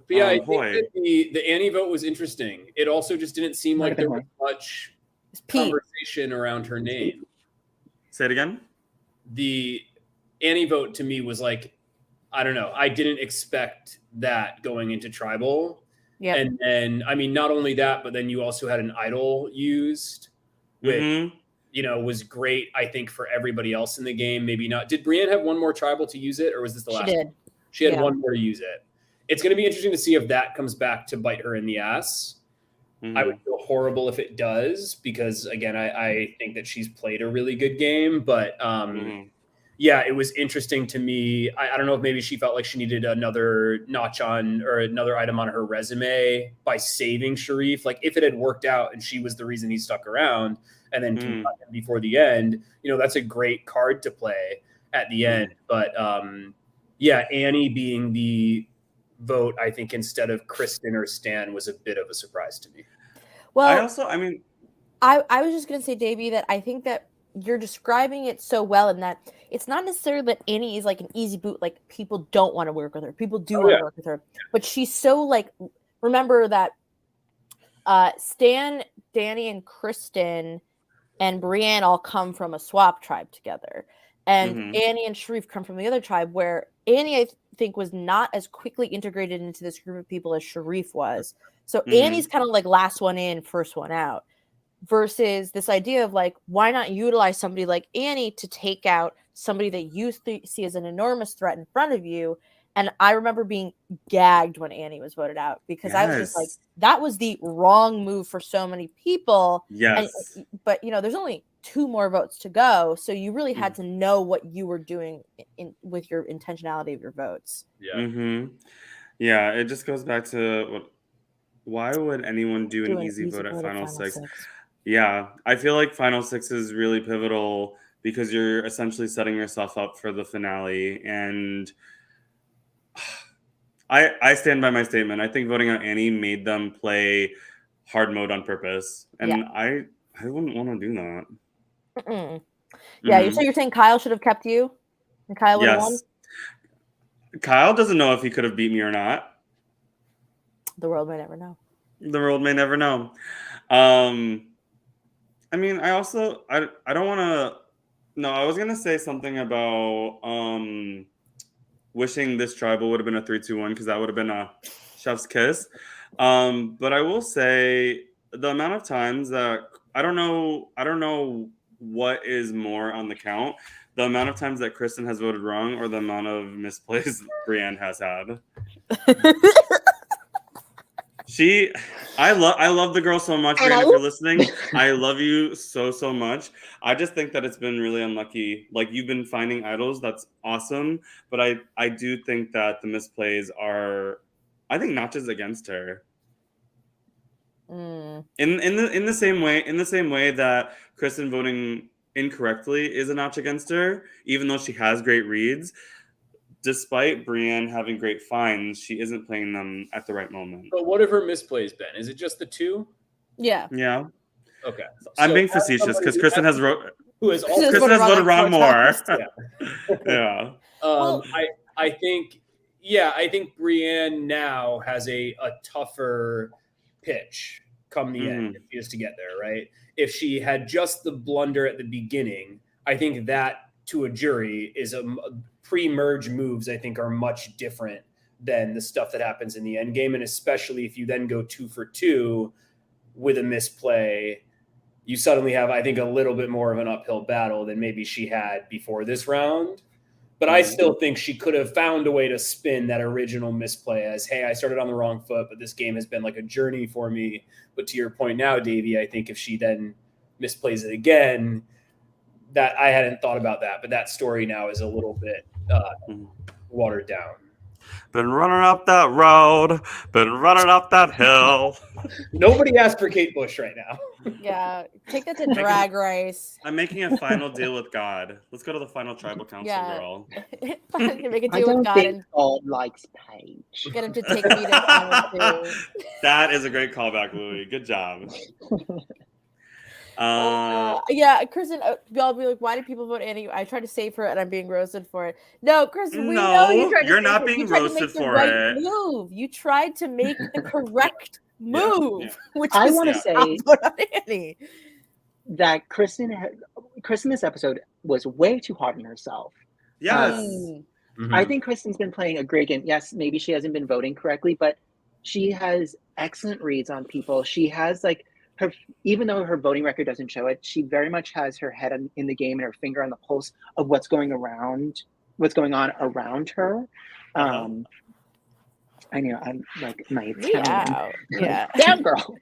But yeah, I think that the Annie vote was interesting. It also just didn't seem like there was much conversation around her name. Say it again. The Annie vote to me was like, I don't know. I didn't expect that going into tribal. Yeah. And then, I mean, not only that, but then you also had an idol used, which, was great, I think, for everybody else in the game. Maybe not. Did Brienne have one more tribal to use it, or was this the last one? She had one more to use it. It's going to be interesting to see if that comes back to bite her in the ass. I would feel horrible if it does, because again, I think that she's played a really good game, but yeah, it was interesting to me. I don't know if maybe she felt like she needed another notch on or another item on her resume by saving Sharif. Like if it had worked out and she was the reason he stuck around and then came back before the end, that's a great card to play at the end. But yeah, Annie being the vote, I think, instead of Kristen or Stan was a bit of a surprise to me. Well, I was just going to say, Davey, that I think that you're describing it so well in that it's not necessarily that Annie is like an easy boot. Like people don't want to work with her. People do want to work with her, but she's so like, remember that Stan, Danny, and Kristen and Brienne all come from a swap tribe together. And Annie and Sharif come from the other tribe, where Annie, I think, was not as quickly integrated into this group of people as Sharif was. So Annie's kind of like last one in, first one out, versus this idea of like, why not utilize somebody like Annie to take out somebody that you see as an enormous threat in front of you. And I remember being gagged when Annie was voted out because I was just like, that was the wrong move for so many people. Yes. But there's only 2 more votes to go, so you really had to know what you were doing with your intentionality of your votes. Yeah, it just goes back to why would anyone do an easy vote at Final Six? Yeah, I feel like Final Six is really pivotal because you're essentially setting yourself up for the finale. And I stand by my statement. I think voting out Annie made them play hard mode on purpose, and I wouldn't want to do that. Yeah, so you're saying Kyle should have kept you, and Kyle would have won? Kyle doesn't know if he could have beat me or not. The world may never know. The world may never know. I mean, I also I don't want to. No, I was gonna say something about wishing this tribal would have been a 3-2-1 because that would have been a chef's kiss. But I will say the amount of times that I don't know what is more on the count. The amount of times that Kristen has voted wrong or the amount of misplays Brienne has had. I love the girl so much, Brienne, if you're listening. I love you so much. I just think that it's been really unlucky. Like, you've been finding idols, that's awesome. But I do think that the misplays are, I think, notches against her. In the same way that Kristen voting incorrectly is a notch against her, even though she has great reads. Despite Brienne having great finds, she isn't playing them at the right moment. But what have her misplays been? Is it just the 2? Yeah. Yeah. Okay. I'm being facetious because Kristen has voted wrong more. Yeah. I think Brienne now has a tougher pitch come the end if she is to get there, right? If she had just the blunder at the beginning, I think that to a jury is a pre-merge moves, I think, are much different than the stuff that happens in the end game. And especially if you then go 2 for 2 with a misplay, you suddenly have, I think, a little bit more of an uphill battle than maybe she had before this round. But I still think she could have found a way to spin that original misplay as, hey, I started on the wrong foot, but this game has been like a journey for me. But to your point now, Davey, I think if she then misplays it again, that I hadn't thought about that, but that story now is a little bit watered down. Been running up that road, been running up that hill. Nobody asked for Kate Bush right now. Yeah, take that to Drag Race. I'm making a final deal with God. Let's go to the final tribal council, girl. Make a deal I don't with God think and God likes Paige. get him to take me to final 2. That is a great callback, Louis. Good job. Yeah, Kristen, y'all be like, why did people vote Annie? I tried to save her and I'm being roasted for it. No, Kristen, we know you tried to you're save not her. being You tried to roasted make the for right it. move. You tried to make the correct move, which I was want to not say vote on Annie. that Kristen this episode was way too hard on herself. Yes. I think Kristen's been playing a great game. Yes, maybe she hasn't been voting correctly, but she has excellent reads on people. She has even though her voting record doesn't show it, she very much has her head in the game and her finger on the pulse of what's going on around her. I know I'm like my Italian. Yeah. Damn girl.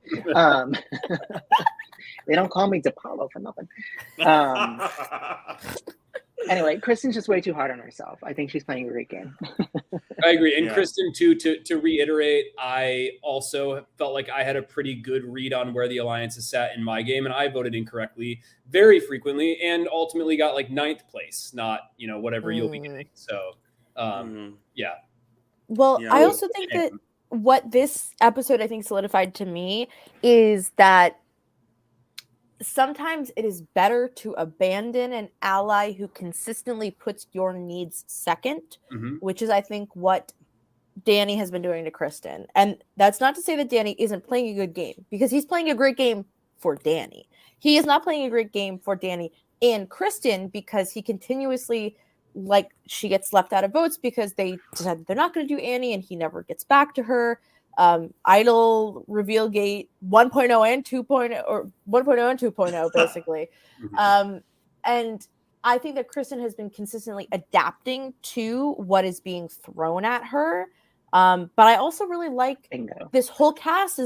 They don't call me DePaulo for nothing. Anyway, Kristen's just way too hard on herself. I think she's playing a great game. I agree. And Kristen, too, to reiterate, I also felt like I had a pretty good read on where the alliances sat in my game, and I voted incorrectly very frequently and ultimately got like 9th place, not, whatever you'll be getting. So, yeah. Well, I also think that what this episode, I think, solidified to me is that sometimes it is better to abandon an ally who consistently puts your needs second, which is, I think, what Danny has been doing to Kristen. And that's not to say that Danny isn't playing a good game, because he's playing a great game for Danny. He is not playing a great game for Danny and Kristen because he continuously, she gets left out of votes because they decided they're not going to do Annie and he never gets back to her. Idol reveal gate 1.0 and 2.0, or 1.0 and 2.0 basically. And I think that Kristen has been consistently adapting to what is being thrown at her. But I also really like this whole cast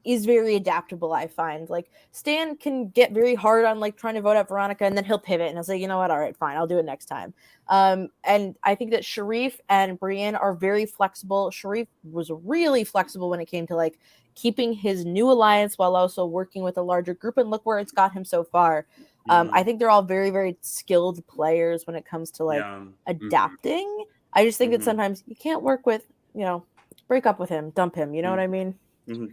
is very adaptable. I find Stan can get very hard on trying to vote out Veronica, and then he'll pivot and he'll say, you know what, all right, fine, I'll do it next time. And I think that Sharif and Brienne are very flexible. Sharif was really flexible when it came to keeping his new alliance while also working with a larger group, and look where it's got him so far. I think they're all very, very skilled players when it comes to adapting. I just think that sometimes you can't work with, break up with him, dump him. You know what I mean?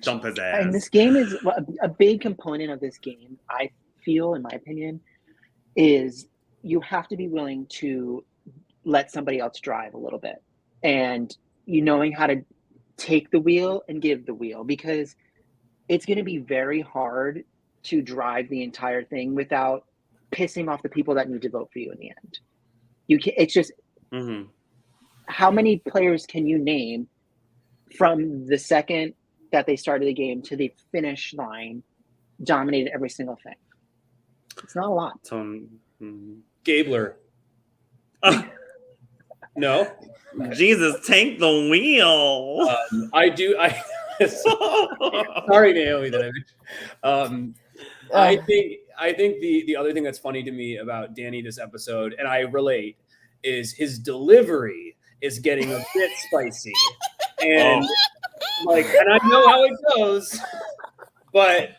Dump his ass. And this game is a big component of this game, I feel, in my opinion, is you have to be willing to let somebody else drive a little bit, and knowing how to take the wheel and give the wheel, because it's going to be very hard to drive the entire thing without pissing off the people that need to vote for you in the end. It's just, how many players can you name from the second that they started the game to the finish line dominated every single thing? It's not a lot. Gabler. No. Jesus, take the wheel. I do. Sorry, Naomi. That I think the other thing that's funny to me about Danny this episode, and I relate, is his delivery is getting a bit spicy, and and I know how it goes, but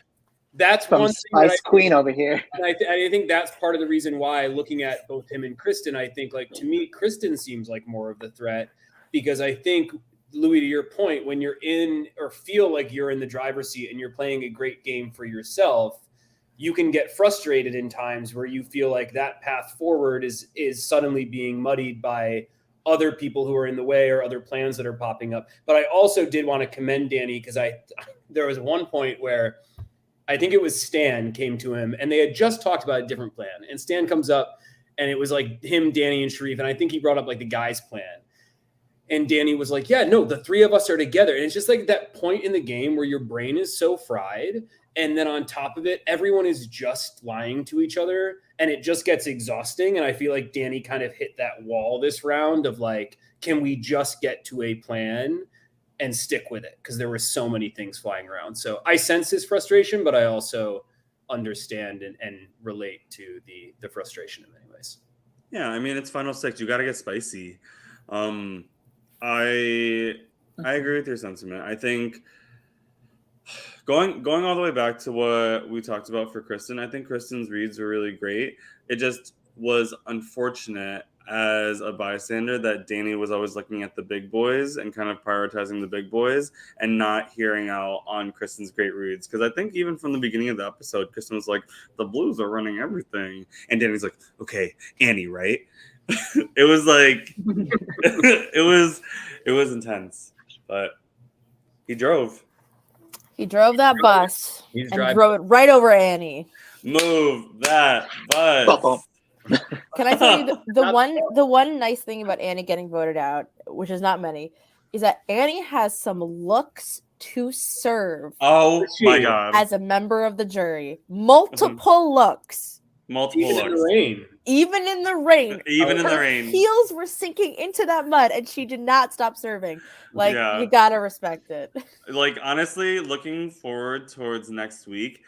that's From one Spice Queen over here. And I think that's part of the reason why, looking at both him and Kristen, I think, like, to me, Kristen seems like more of the threat, because I think, Louis, to your point, when you're in or feel like you're in the driver's seat and you're playing a great game for yourself, you can get frustrated in times where you feel like that path forward is suddenly being muddied by other people who are in the way or other plans that are popping up. But I also did want to commend Danny, because there was one point where I think it was Stan came to him and they had just talked about a different plan. And Stan comes up and it was like him, Danny, and Sharif. And I think he brought up like the guys' plan. And Danny was like, yeah, no, the three of us are together. And it's just like that point in the game where your brain is so fried. And then on top of it, everyone is just lying to each other. And it just gets exhausting. And I feel like Danny kind of hit that wall this round of like, can we just get to a plan and stick with it? Because there were so many things flying around. So I sense his frustration, but I also understand and relate to the frustration in many ways. Yeah, I mean, it's Final Six. You got to get spicy. I agree with your sentiment. I think going all the way back to what we talked about for Kristen, I think Kristen's reads were really great. It just was unfortunate as a bystander that Danny was always looking at the big boys and kind of prioritizing the big boys and not hearing out on Kristen's great reads. Because I think even from the beginning of the episode, Kristen was like, the Blues are running everything. And Danny's like, okay, Annie, right? It was like, it was intense, but he drove. He drove that bus He's and driving. drove it right over Annie. Move that bus. Can I tell you the one nice thing about Annie getting voted out, which is not many, is that Annie has some looks to serve. Oh my God! As a member of the jury, multiple looks. Multiple Even looks. in the rain. Even in the rain. Even in the Her rain. heels were sinking into that mud and she did not stop serving. Like, you gotta respect it. Like, honestly, looking forward towards next week,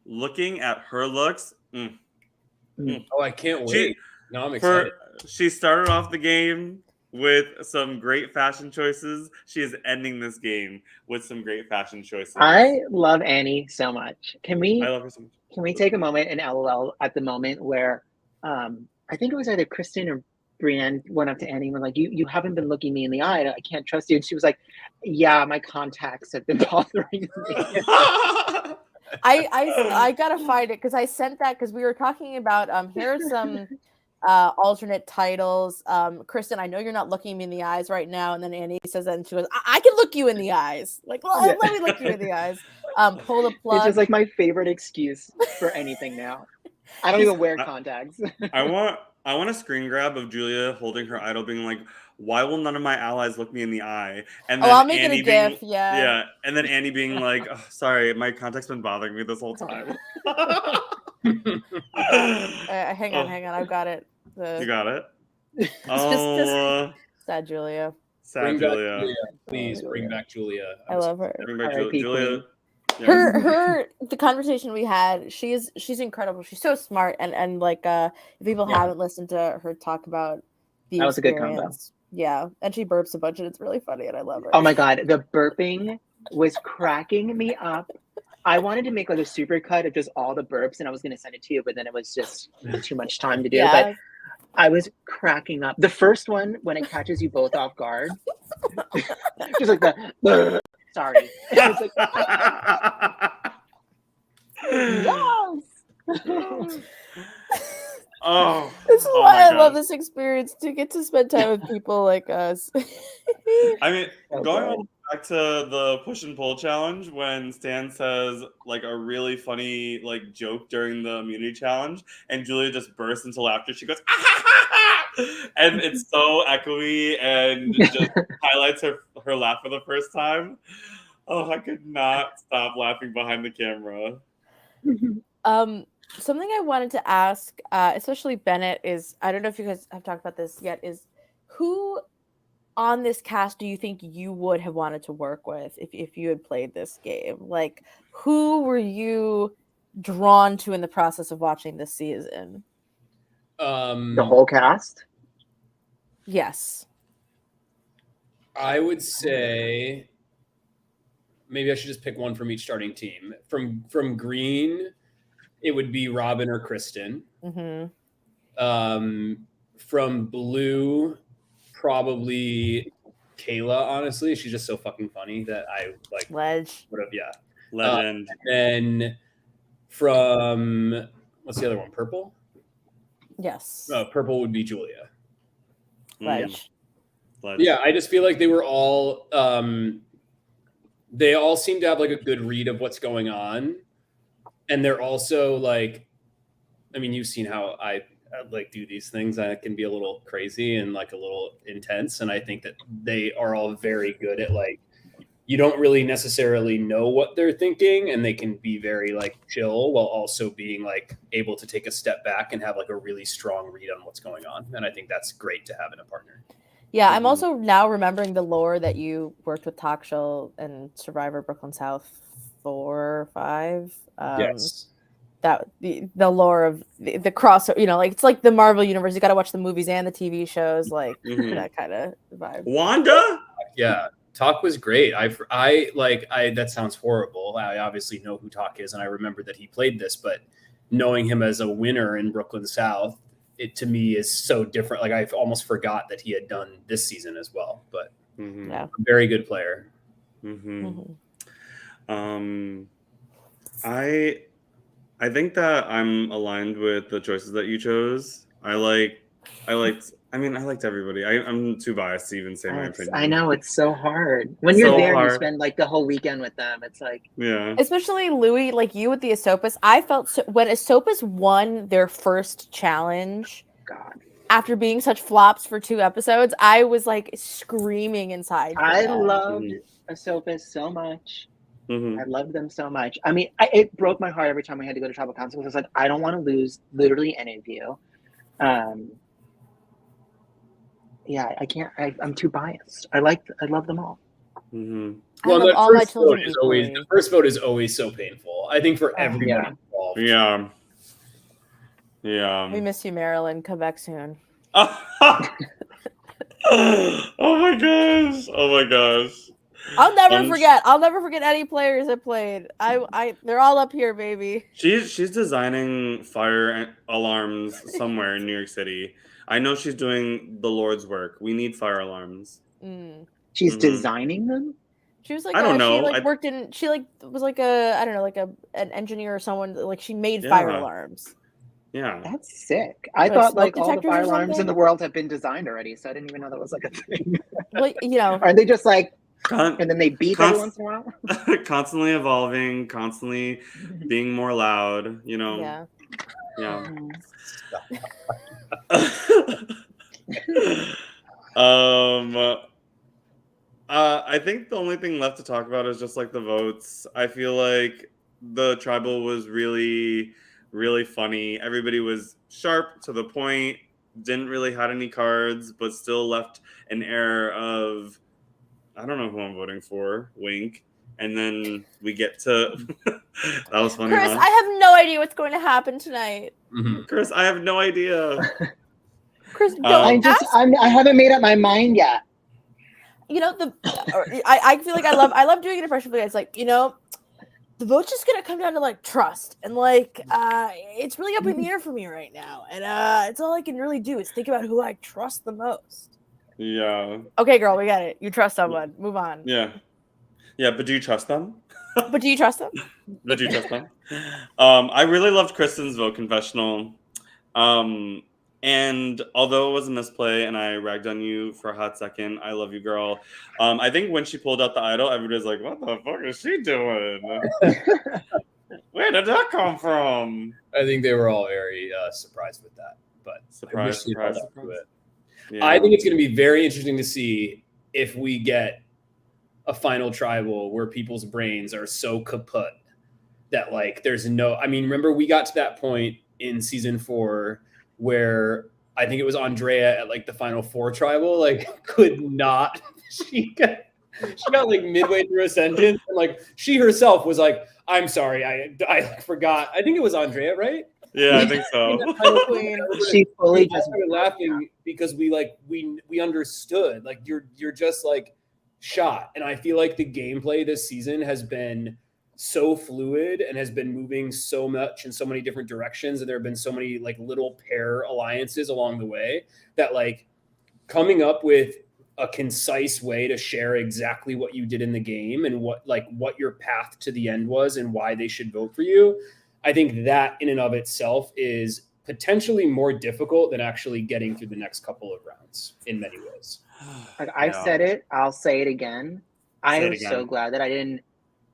looking at her looks. Oh, I can't wait. No, I'm excited. She started off the game with some great fashion choices. She is ending this game with some great fashion choices. I love Annie so much. I love her so much. Can we take a moment and LOL at the moment where I think it was either Kristen or Brienne went up to Annie and were like, you haven't been looking me in the eye. I can't trust you. And she was like, yeah, my contacts have been bothering me. I gotta find it because I sent that because we were talking about here are some alternate titles. Kristen, I know you're not looking me in the eyes right now, and then Annie says that and she goes, I can look you in the eyes. Like, well, let me look you in the eyes. Pull the plug. It's just like my favorite excuse for anything now. I don't even wear contacts. I want a screen grab of Julia holding her idol being like, why will none of my allies look me in the eye? And then I'll make Annie it a GIF, yeah. Yeah. And then Annie being like, oh, sorry, my contact's been bothering me this whole time. Hang on, I've got it. You got it? Just sad Julia. Sad Julia. Please bring back Julia. I love her. Bring back Julia. Yeah. Her the conversation we had, she's incredible. She's so smart and like if people haven't listened to her talk about the that was a good combo. Yeah, and she burps a bunch and it's really funny and I love her. Oh my God, the burping was cracking me up. I wanted to make like a super cut of just all the burps and I was going to send it to you, but then it was just too much time to do. Yeah. But I was cracking up. The first one, when it catches you both off guard, just like the sorry. It's like, yes. Oh, this is why I love this experience, to get to spend time with people like us. I mean, going back to the push and pull challenge when Stan says like a really funny like joke during the immunity challenge, and Julia just bursts into laughter. She goes, ah, ha, ha, ha! And it's so echoey and just highlights her laugh for the first time. Oh, I could not stop laughing behind the camera. Something I wanted to ask, especially Bennett, is I don't know if you guys have talked about this yet. Is who on this cast do you think you would have wanted to work with if you had played this game? Like, who were you drawn to in the process of watching this season? The whole cast? Yes. I would say maybe I should just pick one from each starting team. From Green, it would be Robin or Kristen. From Blue, probably Kayla. Honestly, she's just so fucking funny that I like. Ledge. Legend. And then from what's the other one? Purple. Yes. Purple would be Julia. Ledge. Yeah, I just feel like they were all. They all seem to have like a good read of what's going on. And they're also like, I mean, you've seen how I like do these things. I can be a little crazy and like a little intense. And I think that they are all very good at like, you don't really necessarily know what they're thinking, and they can be very like chill while also being like able to take a step back and have like a really strong read on what's going on. And I think that's great to have in a partner. Yeah, I'm also now remembering the lore that you worked with Talk Show and Survivor Brooklyn South 4 or 5. Yes. That the lore of the cross, you know, like it's like the Marvel universe. You got to watch the movies and the TV shows, like that kind of vibe. Wanda? Yeah, Talk was great. I that sounds horrible. I obviously know who Talk is, and I remember that he played this, but knowing him as a winner in Brooklyn South, it to me is so different. Like I almost forgot that he had done this season as well. But Yeah, a very good player. I think that I'm aligned with the choices that you chose. I liked everybody. I'm too biased to even say my opinion. I know, it's so hard. When you're there, you spend like the whole weekend with them. It's like, yeah. Especially Louis, like you with the Ahsopas. I felt when Ahsopas won their first challenge, God, after being such flops for 2 episodes, I was like screaming inside. I loved Ahsopas so much. Mm-hmm. I loved them so much. I mean, it broke my heart every time we had to go to Tribal Council because I was like, I don't want to lose literally any of you. Yeah, I can't. I'm too biased. I love them all. Mm-hmm. Well, the first vote is always so painful. I think for everybody involved. Yeah. Yeah. We miss you, Marilyn. Come back soon. Oh my gosh. I'll never forget. I'll never forget any players that played. They're all up here, baby. She's designing fire alarms somewhere in New York City. I know she's doing the Lord's work. We need fire alarms. She's designing them? She was like, I don't know. She like worked in. She like was like an engineer or someone. Like she made fire alarms. Yeah, that's sick. I thought like all the fire alarms in the world have been designed already, so I didn't even know that was like a thing. Well, you know, are they just like? And then they beep every once in a while. Constantly evolving, constantly being more loud. You know. Yeah. I think the only thing left to talk about is just like the votes. I feel like the tribal was really, really funny. Everybody was sharp to the point, didn't really had any cards, but still left an air of, I don't know who I'm voting for, wink. And then we get to, that was funny. Chris, I have no idea what's going to happen tonight. Chris, I have no idea. Chris, don't I haven't made up my mind yet. You know, I feel like I love doing an impression for you guys. Like, you know, the vote's just gonna come down to like trust, and like it's really up in the air for me right now, and it's all I can really do is think about who I trust the most. Yeah. Okay, girl, we got it. You trust someone. Move on. Yeah, but do you trust them? But do you trust them? I really loved Kristen's vote confessional. And although it was a misplay and I ragged on you for a hot second, I love you, girl. I think when she pulled out the idol, everybody's like, what the fuck is she doing? Where did that come from? I think they were all very surprised with that. But Surprise, surprise, to surprise. it. Yeah. I think it's going to be very interesting to see if we get a final tribal where people's brains are so kaput that like there's no. I mean, remember we got to that point in season 4 where I think it was Andrea at like the final 4 tribal, like could not. She got like midway through a sentence and like she herself was like, "I'm sorry, I forgot." I think it was Andrea, right? Yeah, I think so. She fully just started laughing because we understood. Like you're just like shot, and I feel like the gameplay this season has been so fluid and has been moving so much in so many different directions, and there have been so many like little pair alliances along the way that like coming up with a concise way to share exactly what you did in the game and what your path to the end was and why they should vote for you. I think that in and of itself is potentially more difficult than actually getting through the next couple of rounds in many ways. Like I've said it, I'll say it again. I Say it was again. so glad that I didn't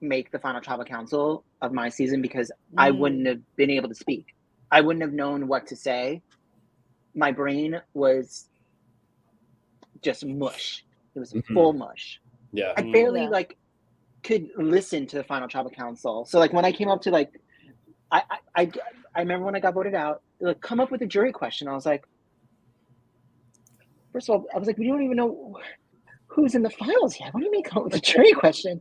make the final tribal council of my season because I wouldn't have been able to speak. I wouldn't have known what to say. My brain was just mush. It was full mush. Yeah. I barely like could listen to the final tribal council. So like when I came up to like I remember when I got voted out, like come up with a jury question. I was like, first of all, I was like, we don't even know who's in the finals yet. What do you mean come up with a jury question?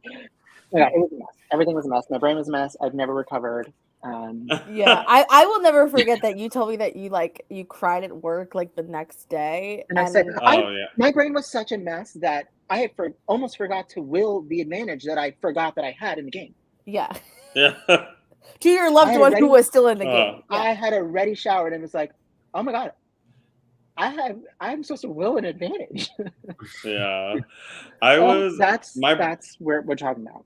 Yeah, it was a mess. Everything was a mess. My brain was a mess. I've never recovered. Yeah, I will never forget that you told me that you cried at work like the next day. And I said, yeah. My brain was such a mess that I had almost forgot to will the advantage that I forgot that I had in the game. Yeah. Yeah. To your loved one who was still in the game. Yeah. I had already showered and was like, oh my God, I'm supposed to will an advantage. Yeah. That's what we're talking about.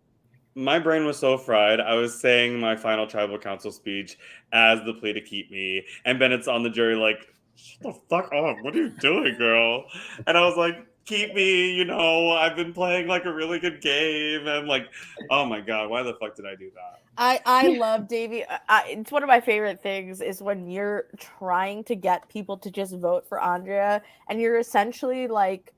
My brain was so fried. I was saying my final tribal council speech as the plea to keep me. And Bennett's on the jury like, shut the fuck up. What are you doing, girl? And I was like, keep me, I've been playing like a really good game. And like, oh my God, why the fuck did I do that? I love Davey. It's one of my favorite things is when you're trying to get people to just vote for Andrea and you're essentially like,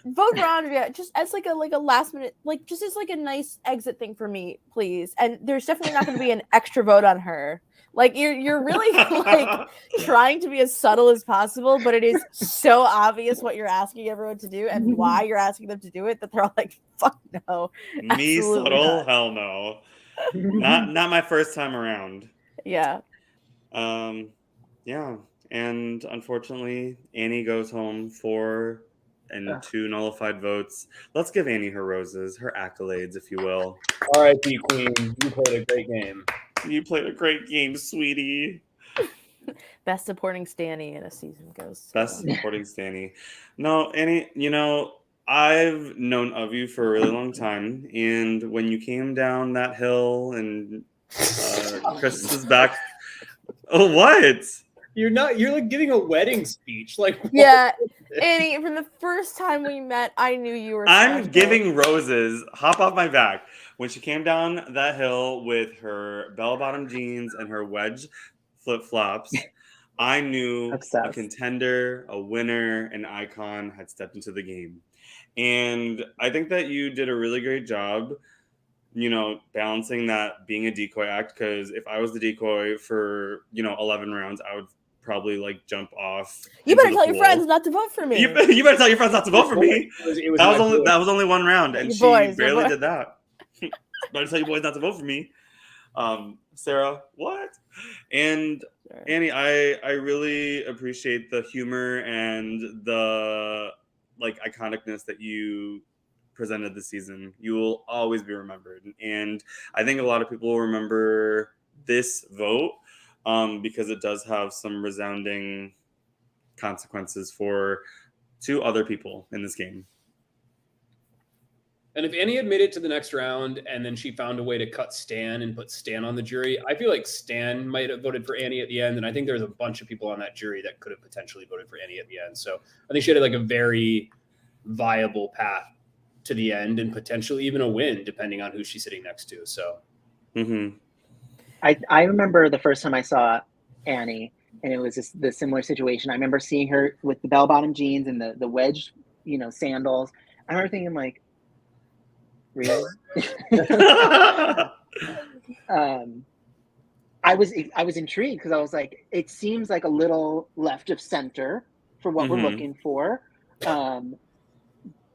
vote for Andrea just as like a last minute, like just as like a nice exit thing for me, please. And there's definitely not going to be an extra vote on her. Like you're really like trying to be as subtle as possible, but it is so obvious what you're asking everyone to do and why you're asking them to do it that they're all like, "Fuck no." Me subtle? Hell no. Not my first time around. Yeah. Yeah. And unfortunately, Annie goes home 4 and 2 nullified votes. Let's give Annie her roses, her accolades, if you will. R.I.P. Queen. You played a great game. You played a great game, sweetie. Best supporting Stanny in a season goes. Best supporting Stanny. No, Annie, I've known of you for a really long time. And when you came down that hill and Chris is back. Oh, what? You're like giving a wedding speech. Like, yeah, Annie, from the first time we met, I knew you were I'm special. giving roses. Hop off my back. When she came down that hill with her bell-bottom jeans and her wedge flip-flops, I knew a contender, a winner, an icon had stepped into the game. And I think that you did a really great job, balancing that being a decoy act. Because if I was the decoy for, 11 rounds, I would probably like jump off. You better tell your friends not to vote for me. You better tell your friends not to vote for me. That was only one round, and she barely did that. Better tell your boys not to vote for me. Sarah, what? And Annie, I really appreciate the humor and the like iconicness that you presented this season. You will always be remembered, and I think a lot of people will remember this vote because it does have some resounding consequences for 2 other people in this game. And if Annie had made it to the next round and then she found a way to cut Stan and put Stan on the jury, I feel like Stan might have voted for Annie at the end. And I think there's a bunch of people on that jury that could have potentially voted for Annie at the end. So I think she had like a very viable path to the end and potentially even a win, depending on who she's sitting next to. So I remember the first time I saw Annie, and it was the similar situation. I remember seeing her with the bell-bottom jeans and the wedge, sandals. I remember thinking like, really? I was intrigued because I was like, it seems like a little left of center for what we're looking for.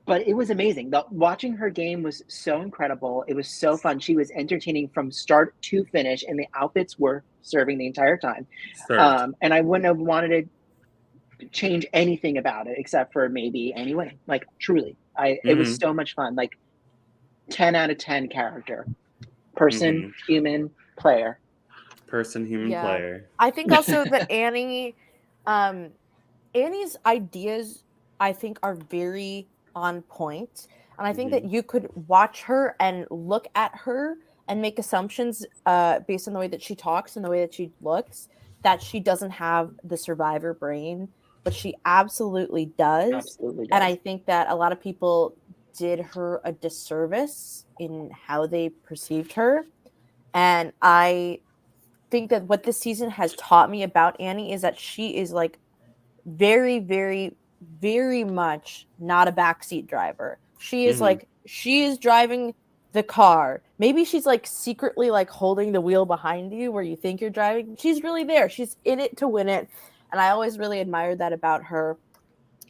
But it was amazing. Watching her game was so incredible. It was so fun. She was entertaining from start to finish, and the outfits were serving the entire time. And I wouldn't have wanted to change anything about it except for maybe Annie winning. Like, truly. It was so much fun. Like, 10 out of 10 character. Person, human, player. Person, human, player. I think also that Annie's ideas, I think, are very on point, and I think that you could watch her and look at her and make assumptions based on the way that she talks and the way that she looks, that she doesn't have the survivor brain, but she absolutely does. And I think that a lot of people did her a disservice in how they perceived her. And I think that what this season has taught me about Annie is that she is like very, very, very much not a backseat driver. She is like, she is driving the car. Maybe she's like secretly like holding the wheel behind you where you think you're driving. She's really there. She's in it to win it. And I always really admired that about her.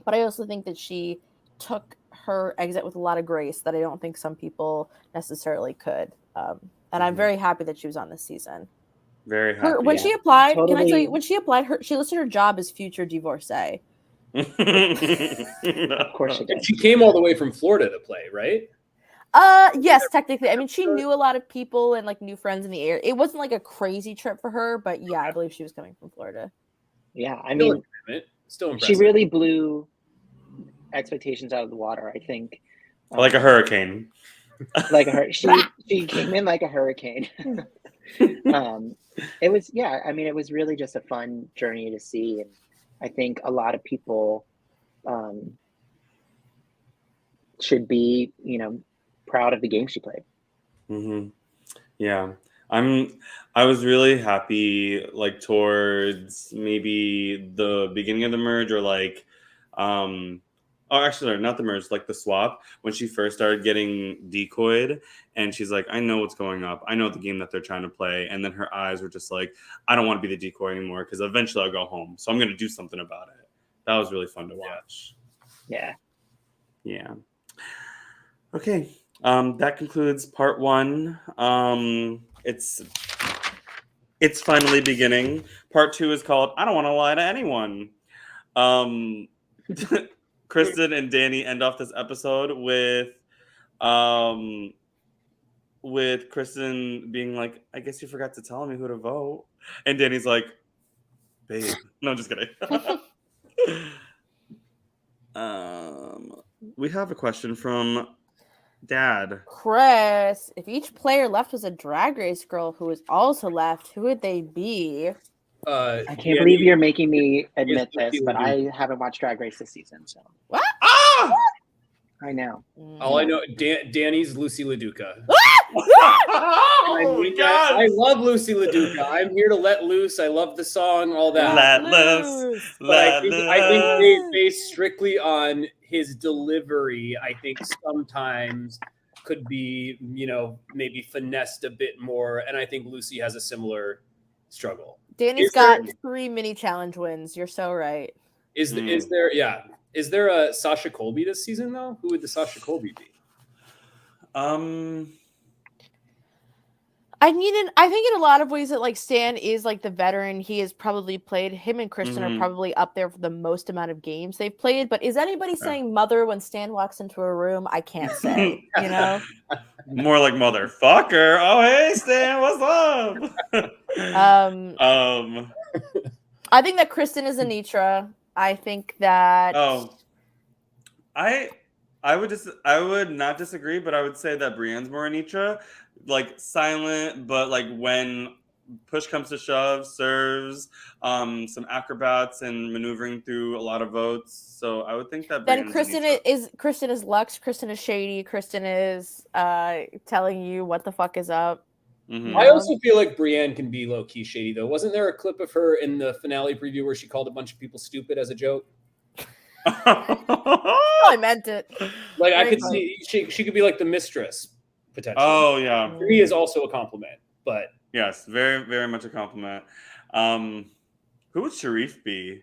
But I also think that she took her exit with a lot of grace that I don't think some people necessarily could. And I'm very happy that she was on this season. Very happy. When she applied, can I tell you, when she applied, she listed her job as future divorcee. Of course she did. She came all the way from Florida to play, right? Yes, technically. I mean, she knew a lot of people and like new friends in the area. It wasn't like a crazy trip for her, but yeah, I believe she was coming from Florida. Yeah, I mean, still impressive. She really blew expectations out of the water, I think. Like a hurricane. She came in like a hurricane. It was, I mean, it was really just a fun journey to see, and I think a lot of people should be, proud of the game she played. Yeah, I was really happy, like towards maybe the beginning of the merge, or like, actually, not the merge, like the swap, when she first started getting decoyed, and she's like, I know what's going up. I know the game that they're trying to play. And then her eyes were just like, I don't want to be the decoy anymore because eventually I'll go home. So I'm going to do something about it. That was really fun to watch. Yeah. Okay. That concludes part 1. It's finally beginning. Part 2 is called I Don't Want to Lie to Anyone. Kristen and Danny end off this episode with Kristen being like, I guess you forgot to tell me who to vote. And Danny's like, babe. No, I'm just kidding. We have a question from Dad. Chris, if each player left was a Drag Race girl who was also left, who would they be? I can't believe you're making me admit this, but I haven't watched Drag Race this season. So what? I know. All I know, Danny's Lucy LaDuca. Oh my God! I love Lucy LaDuca. I'm here to let loose. I love the song, all that. Let loose. I think they based strictly on his delivery. I think sometimes could be, maybe finessed a bit more. And I think Lucy has a similar struggle. Danny's got 3 mini challenge wins. You're so right. Is there a Sasha Colby this season though? Who would the Sasha Colby be? I mean, I think in a lot of ways that like Stan is like the veteran. He has probably played. Him and Kristen are probably up there for the most amount of games they've played. But is anybody saying mother when Stan walks into a room? I can't say. More like motherfucker. Oh hey Stan, what's up? I think that Kristen is Anitra. I think that I I would not disagree, but I would say that Brienne's more Anitra, like silent, but like when push comes to shove, serves, some acrobats and maneuvering through a lot of votes. So I would think that Then Brienne's Anitra. Kristen is Lux, Kristen is shady, Kristen is telling you what the fuck is up. Mhm. I also feel like Brienne can be low key shady though. Wasn't there a clip of her in the finale preview where she called a bunch of people stupid as a joke? I meant it. Like I Very could funny. see she could be like the mistress potentially. Oh yeah. For me is also a compliment, but Yes, very, very much a compliment. Who would Sharif be?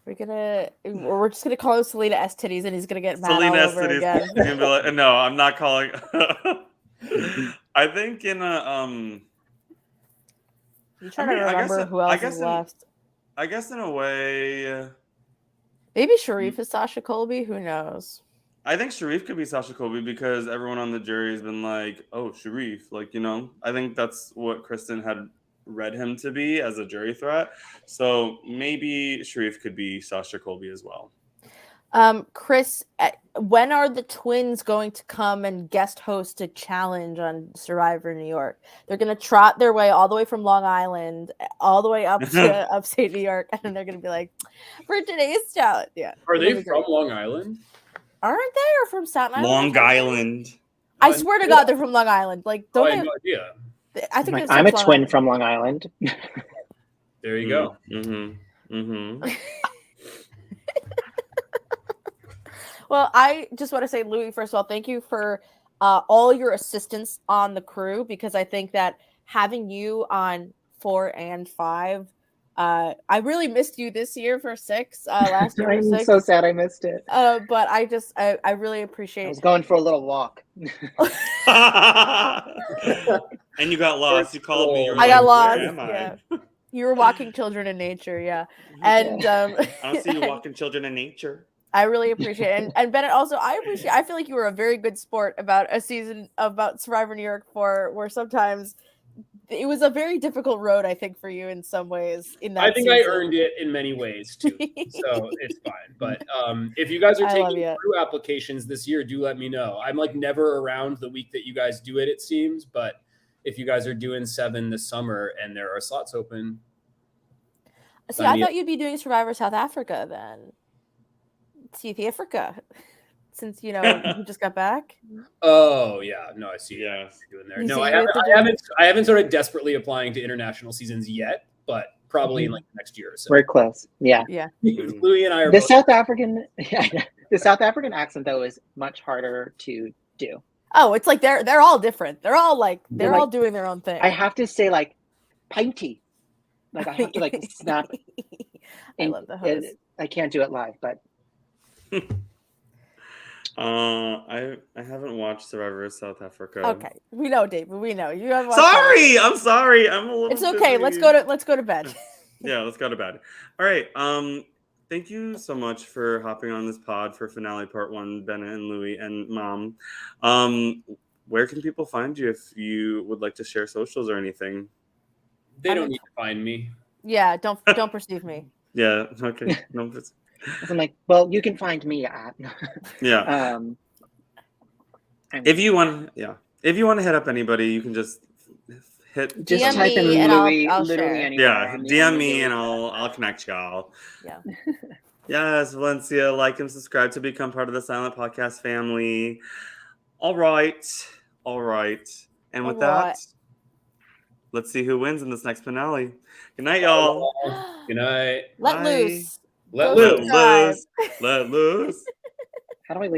We're just gonna call him Selena S titties, and he's gonna get mad Selena all over City's again. gonna be like, no, I'm not calling. I think in a You trying I mean, to I guess remember it- who I else guess is in- left? I guess in a way, Maybe Sharif is Sasha Colby. Who knows? I think Sharif could be Sasha Colby because everyone on the jury has been like, oh, Sharif. Like, I think that's what Kristen had read him to be as a jury threat. So maybe Sharif could be Sasha Colby as well. Chris, when are the twins going to come and guest host a challenge on Survivor New York? They're going to trot their way all the way from Long Island, all the way up to upstate New York, and then they're going to be like, for today's challenge. Yeah. are it'll they be from great. Long Island? Aren't they? Or from Staten Island? Long Island. I swear to God, they're from Long Island. Like, Oh, don't I had they? no idea. I think I'm it's a Long twin Island. from Long Island. There you go. Mm-hmm. Mm-hmm. Well, I just want to say, Louis, first of all, thank you for all your assistance on the crew, because I think that having you on 4 and 5, I really missed you this year for 6. Last year for I'm 6. so sad I missed it. But I really appreciate. I was going for a little walk. And you got lost. You called me. You were I got like, lost. Where am I? Yeah. You were walking children in nature, yeah. And I don't see you walking children in nature. I really appreciate it. And Bennett, also, I feel like you were a very good sport about a season about Survivor New York 4, where sometimes it was a very difficult road, I think, for you in some ways. In that I think season. I earned it in many ways too, so it's fine. But if you guys are I love taking it. crew applications this year, do let me know. I'm like never around the week that you guys do it. It seems, but if you guys are doing 7 this summer and there are slots open, See, I thought you'd be doing Survivor South Africa then. South Africa, since you just got back. oh yeah, no, I see. Yeah. What you're doing there. You No, see I what haven't. they're I haven't started desperately applying to international seasons yet, but probably in like the next year or so. We're close. Yeah. Yeah. Louis and I are The both. South African accent though is much harder to do. Oh, it's like they're all different. They're all like They're all like- doing their own thing. I have to say like pinty. Like I have to like snap. I love the host. I can't do it live, but I haven't watched Survivor South Africa. Okay, we know, David. We know you have. Sorry, I'm sorry. I'm a little. It's okay. busy. Let's go to bed. Yeah, let's go to bed. All right. Thank you so much for hopping on this pod for finale part 1, Bennett and Louis and Mom. Where can people find you if you would like to share socials or anything? They don't need to find me. Yeah, don't perceive me. Yeah. Okay. No. I'm like, well, you can find me at. Yeah. If you want to hit up anybody, you can just hit. Just DM type in me and Louis, I'll literally share. anywhere. Yeah, on the DM me daily and account. I'll connect y'all. Yeah. Yes, Valencia, like and subscribe to become part of the Silent Podcast family. All right. And with that, let's see who wins in this next finale. Good night, y'all. Good night. Let Bye. loose. Let Go loose. subscribe. Let loose. How do I leave?